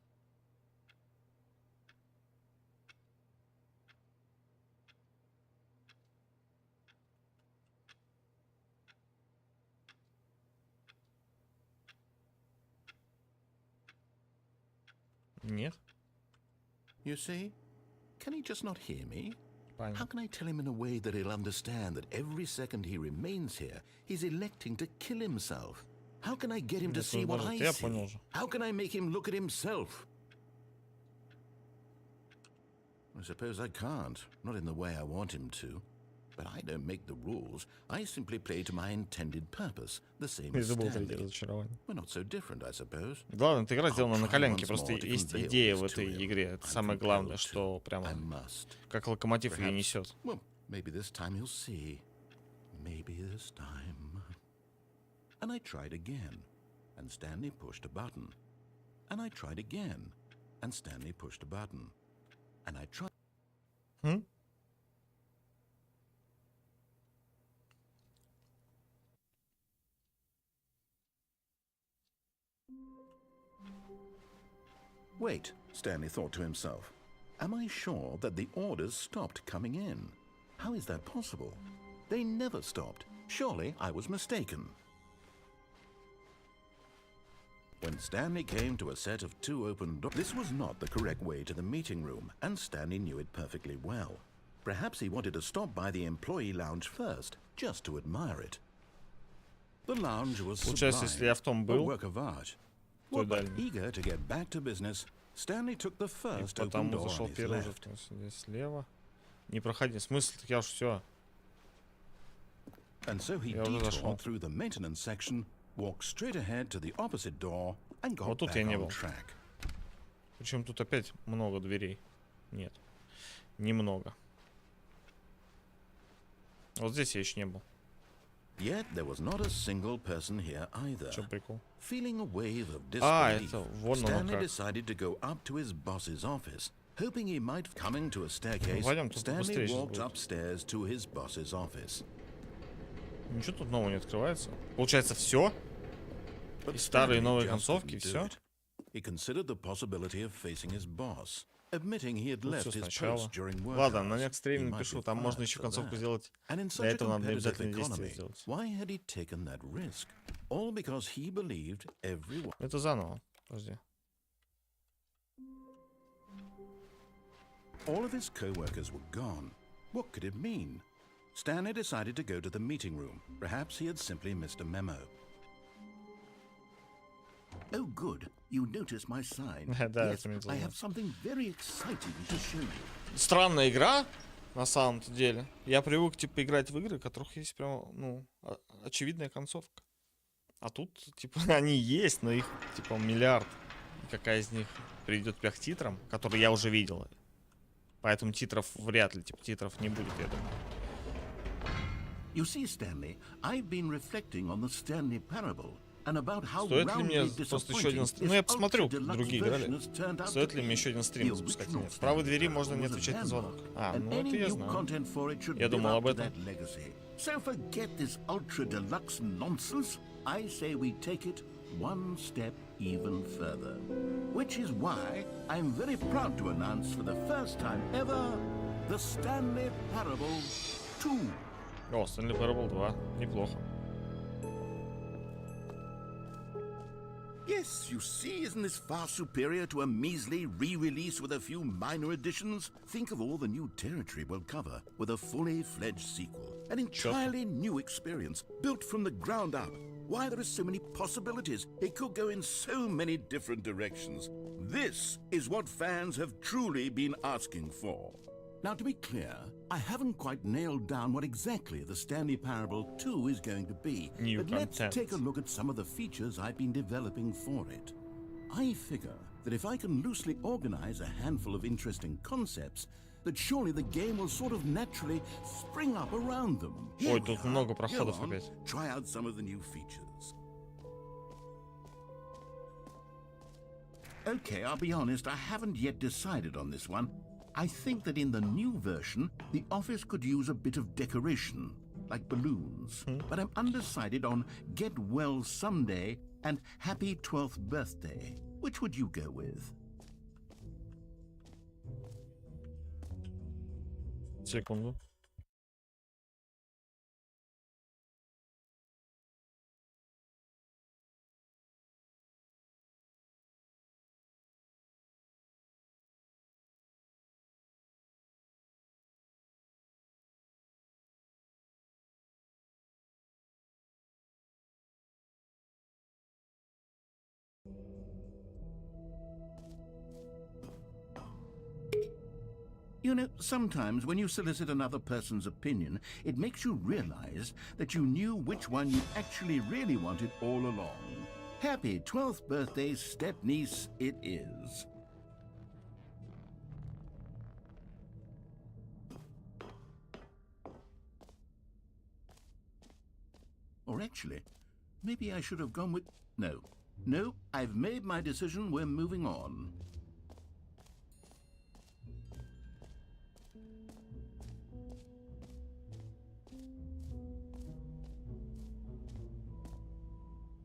Нет? You see? Can he just not hear me? How Понятно. can I tell him in a way that he'll understand that every second he remains here, he's electing to kill himself? How can I get him to Нет, see ну, what может, I я понял see? уже. How can I make him look at himself? I suppose I can't, not in the way I want him to. But I don't make the rules. I simply play to my intended purpose, the same Я as забыл третье Stanley. разочарование. We're not so different, I suppose. Главное, эта игра сделана на try коленке. once Просто more to есть convey идея all в this to этой him. игре. Это I'm самое главное, compelled что to. прямо I must. как локомотив ее Perhaps- несет. Well, maybe this time he'll see. Maybe this time. And I tried again, and Stanley pushed a button. And I tried again, and Stanley pushed a button. And I tried. М? Wait, Stanley thought to himself. Am I sure that the orders stopped coming in? How is that possible? They never stopped. Surely I was mistaken. When Stanley came to a set of 2 open doors, this was not the correct way to the meeting room, and Stanley knew it perfectly well. Perhaps he wanted to stop by the employee lounge first, just to admire it. The lounge was Получается, если я в том a был, work of art. то Well, but дальний. eager to get back to business, Stanley took the И first open потому door зашел on his первый уже, left. то есть здесь слева. Не проходи. Смысл, я уж все. And so he Я уже зашел. detoured through the maintenance section, walked straight ahead to the opposite door, and got Вот тут back я не on был. track. Причем тут опять много дверей. Нет. Немного. Вот здесь я еще не был. Yet there was not a single person here either. В чем прикол? Feeling a wave of А, disbelief, это вон оно Stanley как. decided to go up to his boss's office, hoping he might coming to a staircase. Пойдем, тут Stanley быстрее сейчас walked будет. upstairs to his boss's office. Ничего тут нового не открывается. Получается, все? But И старые, и Stanley новые just концовки, и couldn't do все? it. He considered the possibility of facing his boss, admitting he had Тут left все his сначала. post during work Ладно, на hours. next стриме He might напишу. be Там можно fired еще for концовку that. сделать. And in Для such a этого надо competitive обязательно действие economy, сделать. why had he taken that risk? All because he believed everyone. Это заново. Подожди. All of his co-workers were gone. What could it mean? Stanley decided to go to the meeting room. Perhaps he had simply missed a memo. Oh, good. You noticed my sign. Да, Yes, заметил, I да. have something very exciting to show you. Странная игра, на самом-то деле. Я привык, типа, играть в игры, у которых есть прям, ну, очевидная концовка. А тут, типа, они есть, но их, типа, миллиард. И какая из них приведет тебя к титрам, которые я уже видел. Поэтому титров вряд ли, типа, титров не будет, я думаю. You see, Stanley, I've been reflecting on the Stanley Parable, and about how Стоит ли мне roundly просто еще один disappointing стрим? this Ну, я посмотрю, ultra-deluxe другие version играли. has turned out Стоит to ли мне be. еще один стрим The запускать? original Нет. В правой двери Stanley можно не was a отвечать на vandal, звонок. А, and ну any это я new знаю. content for it should Я live думал up об to этом. that legacy. So forget this ultra-deluxe nonsense. I say we take it one step even further. Which is why I'm very proud to announce for the first time ever the Stanley Parable 2. О, Stanley Parable 2. Неплохо. Yes, you see, isn't this far superior to a measly re-release with a few minor additions? Think of all the new territory we'll cover with a fully fledged sequel. An entirely new experience, built from the ground up. Why, there are so many possibilities. It could go in so many different directions. This is what fans have truly been asking for. Now, to be clear, I haven't quite nailed down what exactly the Stanley Parable 2 is going to be. New But let's content. take a look at some of the features I've been developing for it. I figure that if I can loosely organize a handful of interesting concepts, that surely the game will sort of naturally spring up around them. Here Ой, we тут are. много Go проходов on, опять. try out some of the new features. Okay, I'll be honest, I haven't yet decided on this one. I think that in the new version, the office could use a bit of decoration, like balloons. But I'm undecided on Get Well Someday and Happy 12th Birthday. Which would you go with? Секунду. You know, sometimes when you solicit another person's opinion, it makes you realize that you knew which one you actually really wanted all along. Happy 12th birthday, step-niece, it is. Or actually, maybe I should have gone with... No. No, I've made my decision, we're moving on.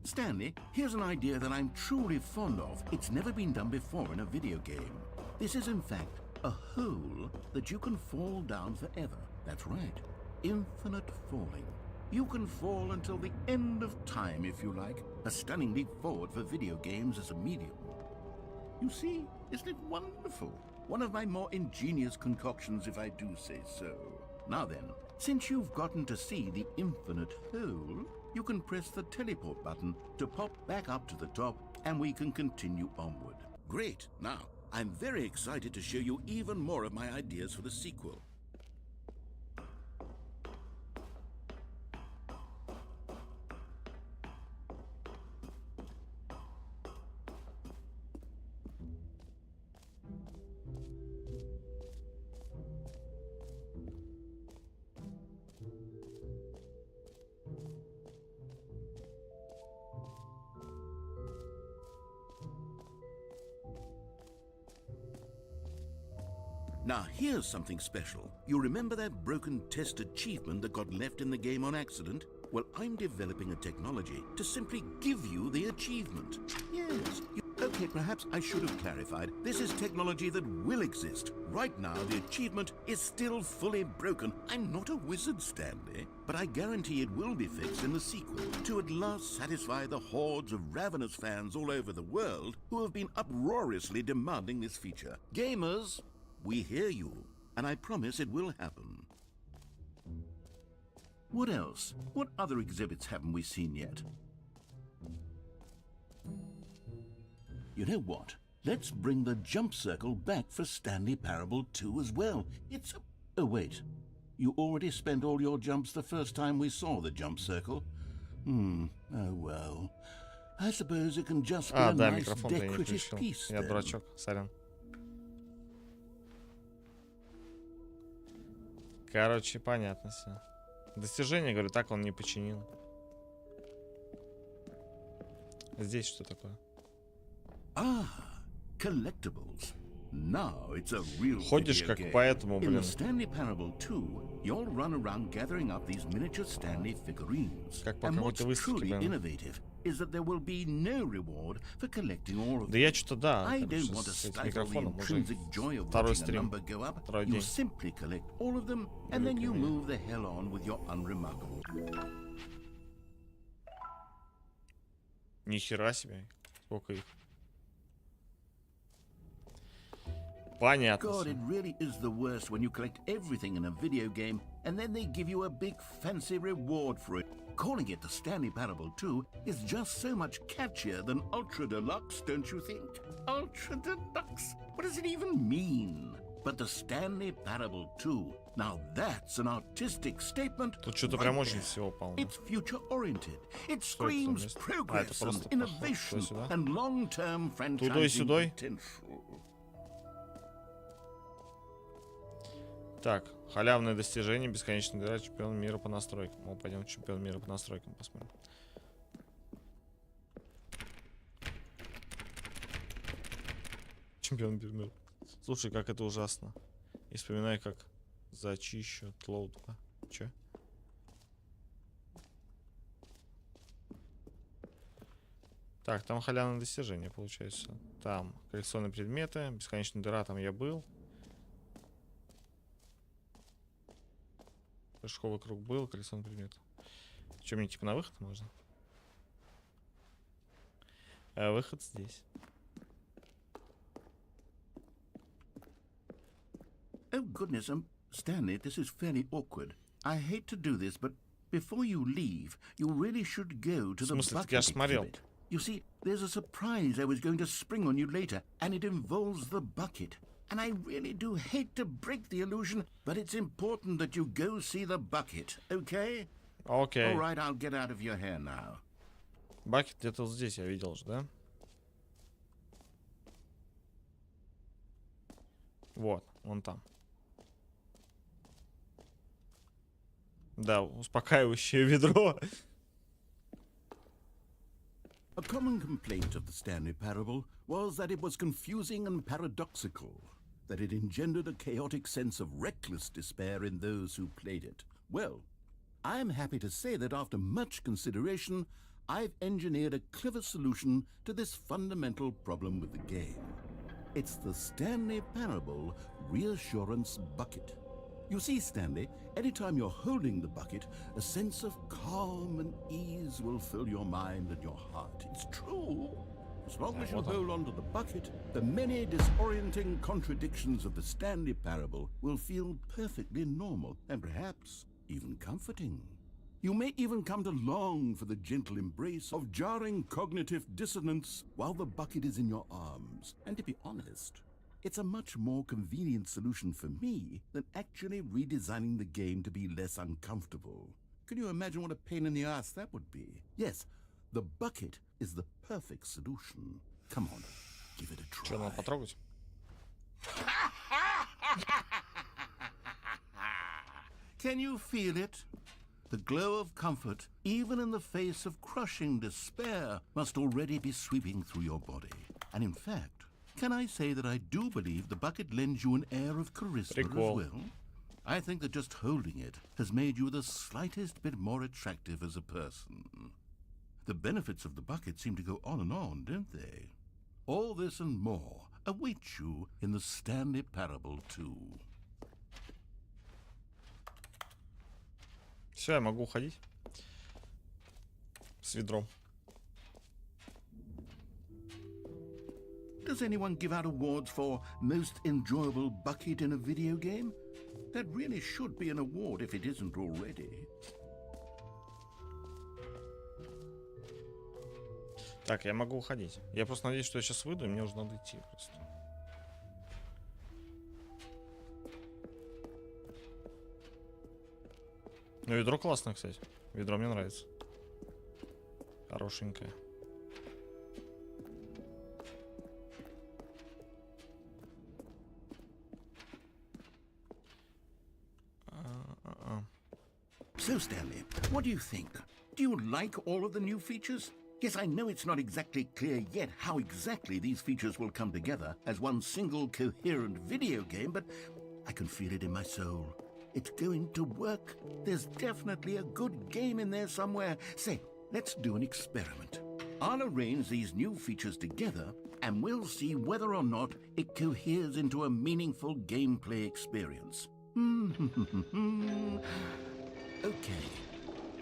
Stanley, here's an idea that I'm truly fond of. It's never been done before in a video game. This is, in fact, a hole that you can fall down forever. That's right. Infinite falling. You can fall until the end of time, if you like. A stunning leap forward for video games as a medium. You see, isn't it wonderful? One of my more ingenious concoctions, if I do say so. Now then, since you've gotten to see the infinite hole, you can press the teleport button to pop back up to the top, and we can continue onward. Great. Now, I'm very excited to show you even more of my ideas for the sequel. Now here's something special. You remember that broken test achievement that got left in the game on accident? Well, I'm developing a technology to simply give you the achievement. Yes. Okay, perhaps I should have clarified. This is technology that will exist. Right now, the achievement is still fully broken. I'm not a wizard, Stanley, but I guarantee it will be fixed in the sequel to at last satisfy the hordes of ravenous fans all over the world who have been uproariously demanding this feature. Gamers, we hear you, and I promise it will happen. What else? What other exhibits haven't we seen yet? You know what? Let's bring the jump circle back for Stanley Parable 2 as well. It's a... Oh, wait. You already spent all your jumps the first time we saw the jump circle? Oh, well. I suppose it can just be a да, nice микрофон-то я не decorative включил. piece Я then. дурачок, сорян. Короче, понятно все. Достижение, говорю, так он не починил. Здесь что такое? Ah, collectibles. Now it's a real Ходишь video как game. по этому, In блин. the Stanley Parable 2, you'll run around gathering up these miniature Stanley figurines. Как по And what's какой-то выставке, truly блин. innovative is that there will be no reward for collecting all of Да them. я что-то, да, I короче, don't want to с этим stifle the микрофоном уже intrinsic joy of второй watching a стрим, number go up. второй You день. simply collect all of them, and then you move the hell on with your unremarkable. Ни хера себе. Сколько их? Понятно. God, всё. it really is the worst when you collect everything in a video game and then they give you a big fancy reward for it. Calling it the Stanley Parable 2 is just so much catchier than Ultra Deluxe, don't you think? Ultra Deluxe? What does it even mean? But the Stanley Parable 2, now that's an artistic statement. Тут что-то right прям очень there. всего полно. It's future-oriented. It Что это за screams место? progress это and просто innovation туда-сюда? and long-term Тудой franchising сюдой? potential. Так, халявное достижение, бесконечно играть чемпион мира по настройкам. Мы пойдем чемпион мира по настройкам посмотрим. Чемпион мира. Слушай, как это ужасно. И вспоминай, как зачищу лоуд. Че? Так, там халявное достижение получается. Там коллекционные предметы, бесконечная дыра, там я был. Прыжковый круг был, коллекционный предмет. Что, мне типа на выход можно? А выход здесь. Oh, goodness, Stanley, this is fairly awkward. I hate to do this, but before you leave, you really should go to В the смысле, так я ж bucket смотрел. exhibit. You see, there's a surprise I was going to spring on you later, and it involves the bucket. And I really do hate to break the illusion, but it's important that you go see the bucket, okay? Окей. All right, I'll get out of your hair now. Бакет где-то вот здесь я видел же, да? Вот, вон там. Да, успокаивающее ведро. A common complaint of the Stanley Parable was that it was confusing and paradoxical, that it engendered a chaotic sense of reckless despair in those who played it. Well, I am happy to say that after much consideration, I've engineered a clever solution to this fundamental problem with the game. It's the Stanley Parable Reassurance Bucket. You see, Stanley, anytime you're holding the bucket, a sense of calm and ease will fill your mind and your heart. It's true. As long as you hold on to the bucket, the many disorienting contradictions of the Stanley Parable will feel perfectly normal and perhaps even comforting. You may even come to long for the gentle embrace of jarring cognitive dissonance while the bucket is in your arms. And to be honest, it's a much more convenient solution for me than actually redesigning the game to be less uncomfortable. Can you imagine what a pain in the ass that would be? Yes, the bucket is the perfect solution. Come on, give it a try. Что, надо потрогать? Can you feel it? The glow of comfort, even in the face of crushing despair, must already be sweeping through your body. And in fact, can I say that I do believe the bucket lends you an air of charisma as well? I think that just holding it has made you the slightest bit more attractive as a person. The benefits of the bucket seem to go on, don't they? All this and more await you in the Stanley Parable 2. Все, я могу уходить. С ведром. Does anyone give out awards for most enjoyable bucket in a video game? That really should be an award if it isn't already. Так, я могу уходить. Я просто надеюсь, что я сейчас выйду, и мне уже надо идти просто. Ну, ведро классное, кстати. Ведро мне нравится. Хорошенькое. So, Stanley, what do you think? Do you like all of the new features? Yes, I know it's not exactly clear yet how exactly these features will come together as one single coherent video game, but I can feel it in my soul. It's going to work. There's definitely a good game in there somewhere. Say, let's do an experiment. I'll arrange these new features together, and we'll see whether or not it coheres into a meaningful gameplay experience. Okay.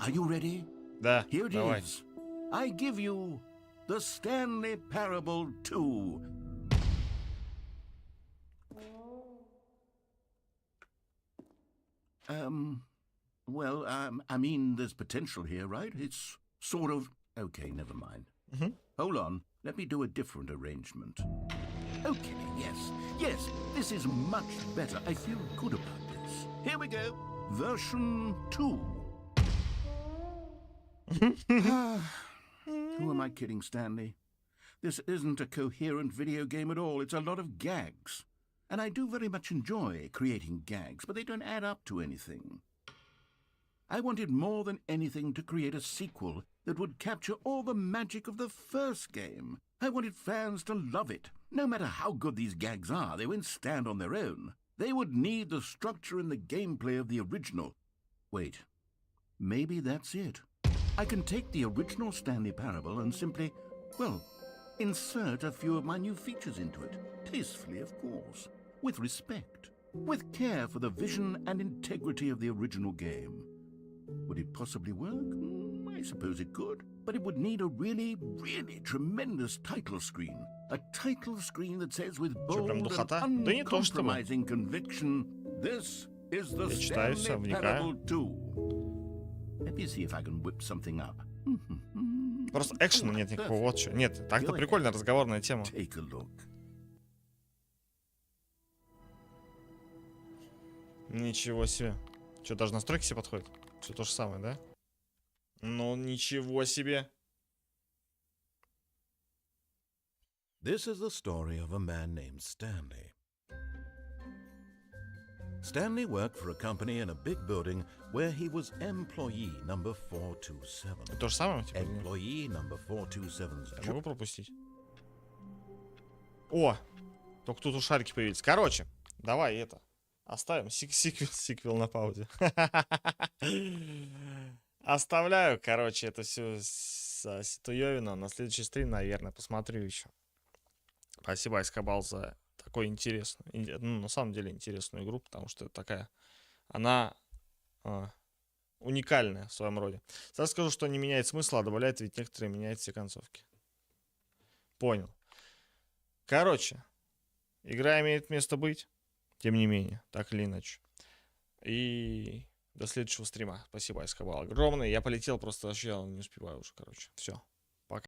Are you ready? Да, Here it давай. is. I give you the Stanley Parable 2. Well, I mean, there's potential here, right? It's sort of... Okay, never mind. Hold on. Let me do a different arrangement. Okay, yes, this is much better. I feel good about this. Here we go. Version 2. Who am I kidding, Stanley? This isn't a coherent video game at all. It's a lot of gags. And I do very much enjoy creating gags, but they don't add up to anything. I wanted more than anything to create a sequel that would capture all the magic of the first game. I wanted fans to love it. No matter how good these gags are, they won't stand on their own. They would need the structure and the gameplay of the original. Wait, maybe that's it. I can take the original Stanley Parable and simply, well, insert a few of my new features into it. Tastefully, of course. With respect. With care for the vision and integrity of the original game. Would it possibly work? I suppose it could. But it would need a really, really tremendous title screen. A title screen that says with bold прям духота? and Да не то чтобы. uncompromising conviction, this is the Я читаю всё, Stanley вникаю. Parable 2. Let me see if I can whip something up. Просто экшена нет никакого, вот что. Нет, так-то прикольно, разговорная тема. Take a look. Ничего себе. Что, даже настройки себе подходят? Все то же самое, да? Ну, ничего себе. This is the story of a man named Stanley. Stanley worked for a company in a big building where he was employee number 427. То же самое, типа? Нет? Employee number 427's Я могу пропустить? О! Только тут у шарики появились. Короче, давай это. Оставим сиквел на паузе. Оставляю, короче, это все ситуевину. На следующий стрим, наверное, посмотрю еще. Спасибо, IceKabal, за такой интересную, ну, на самом деле, интересную игру, потому что такая, она уникальная в своем роде. Сразу скажу, что не меняет смысла, а добавляет, ведь некоторые меняют все концовки. Понял. Короче, игра имеет место быть, тем не менее, так или иначе. И до следующего стрима. Спасибо, IceKabal, огромное. Я полетел, просто вообще не успеваю уже, короче. Все.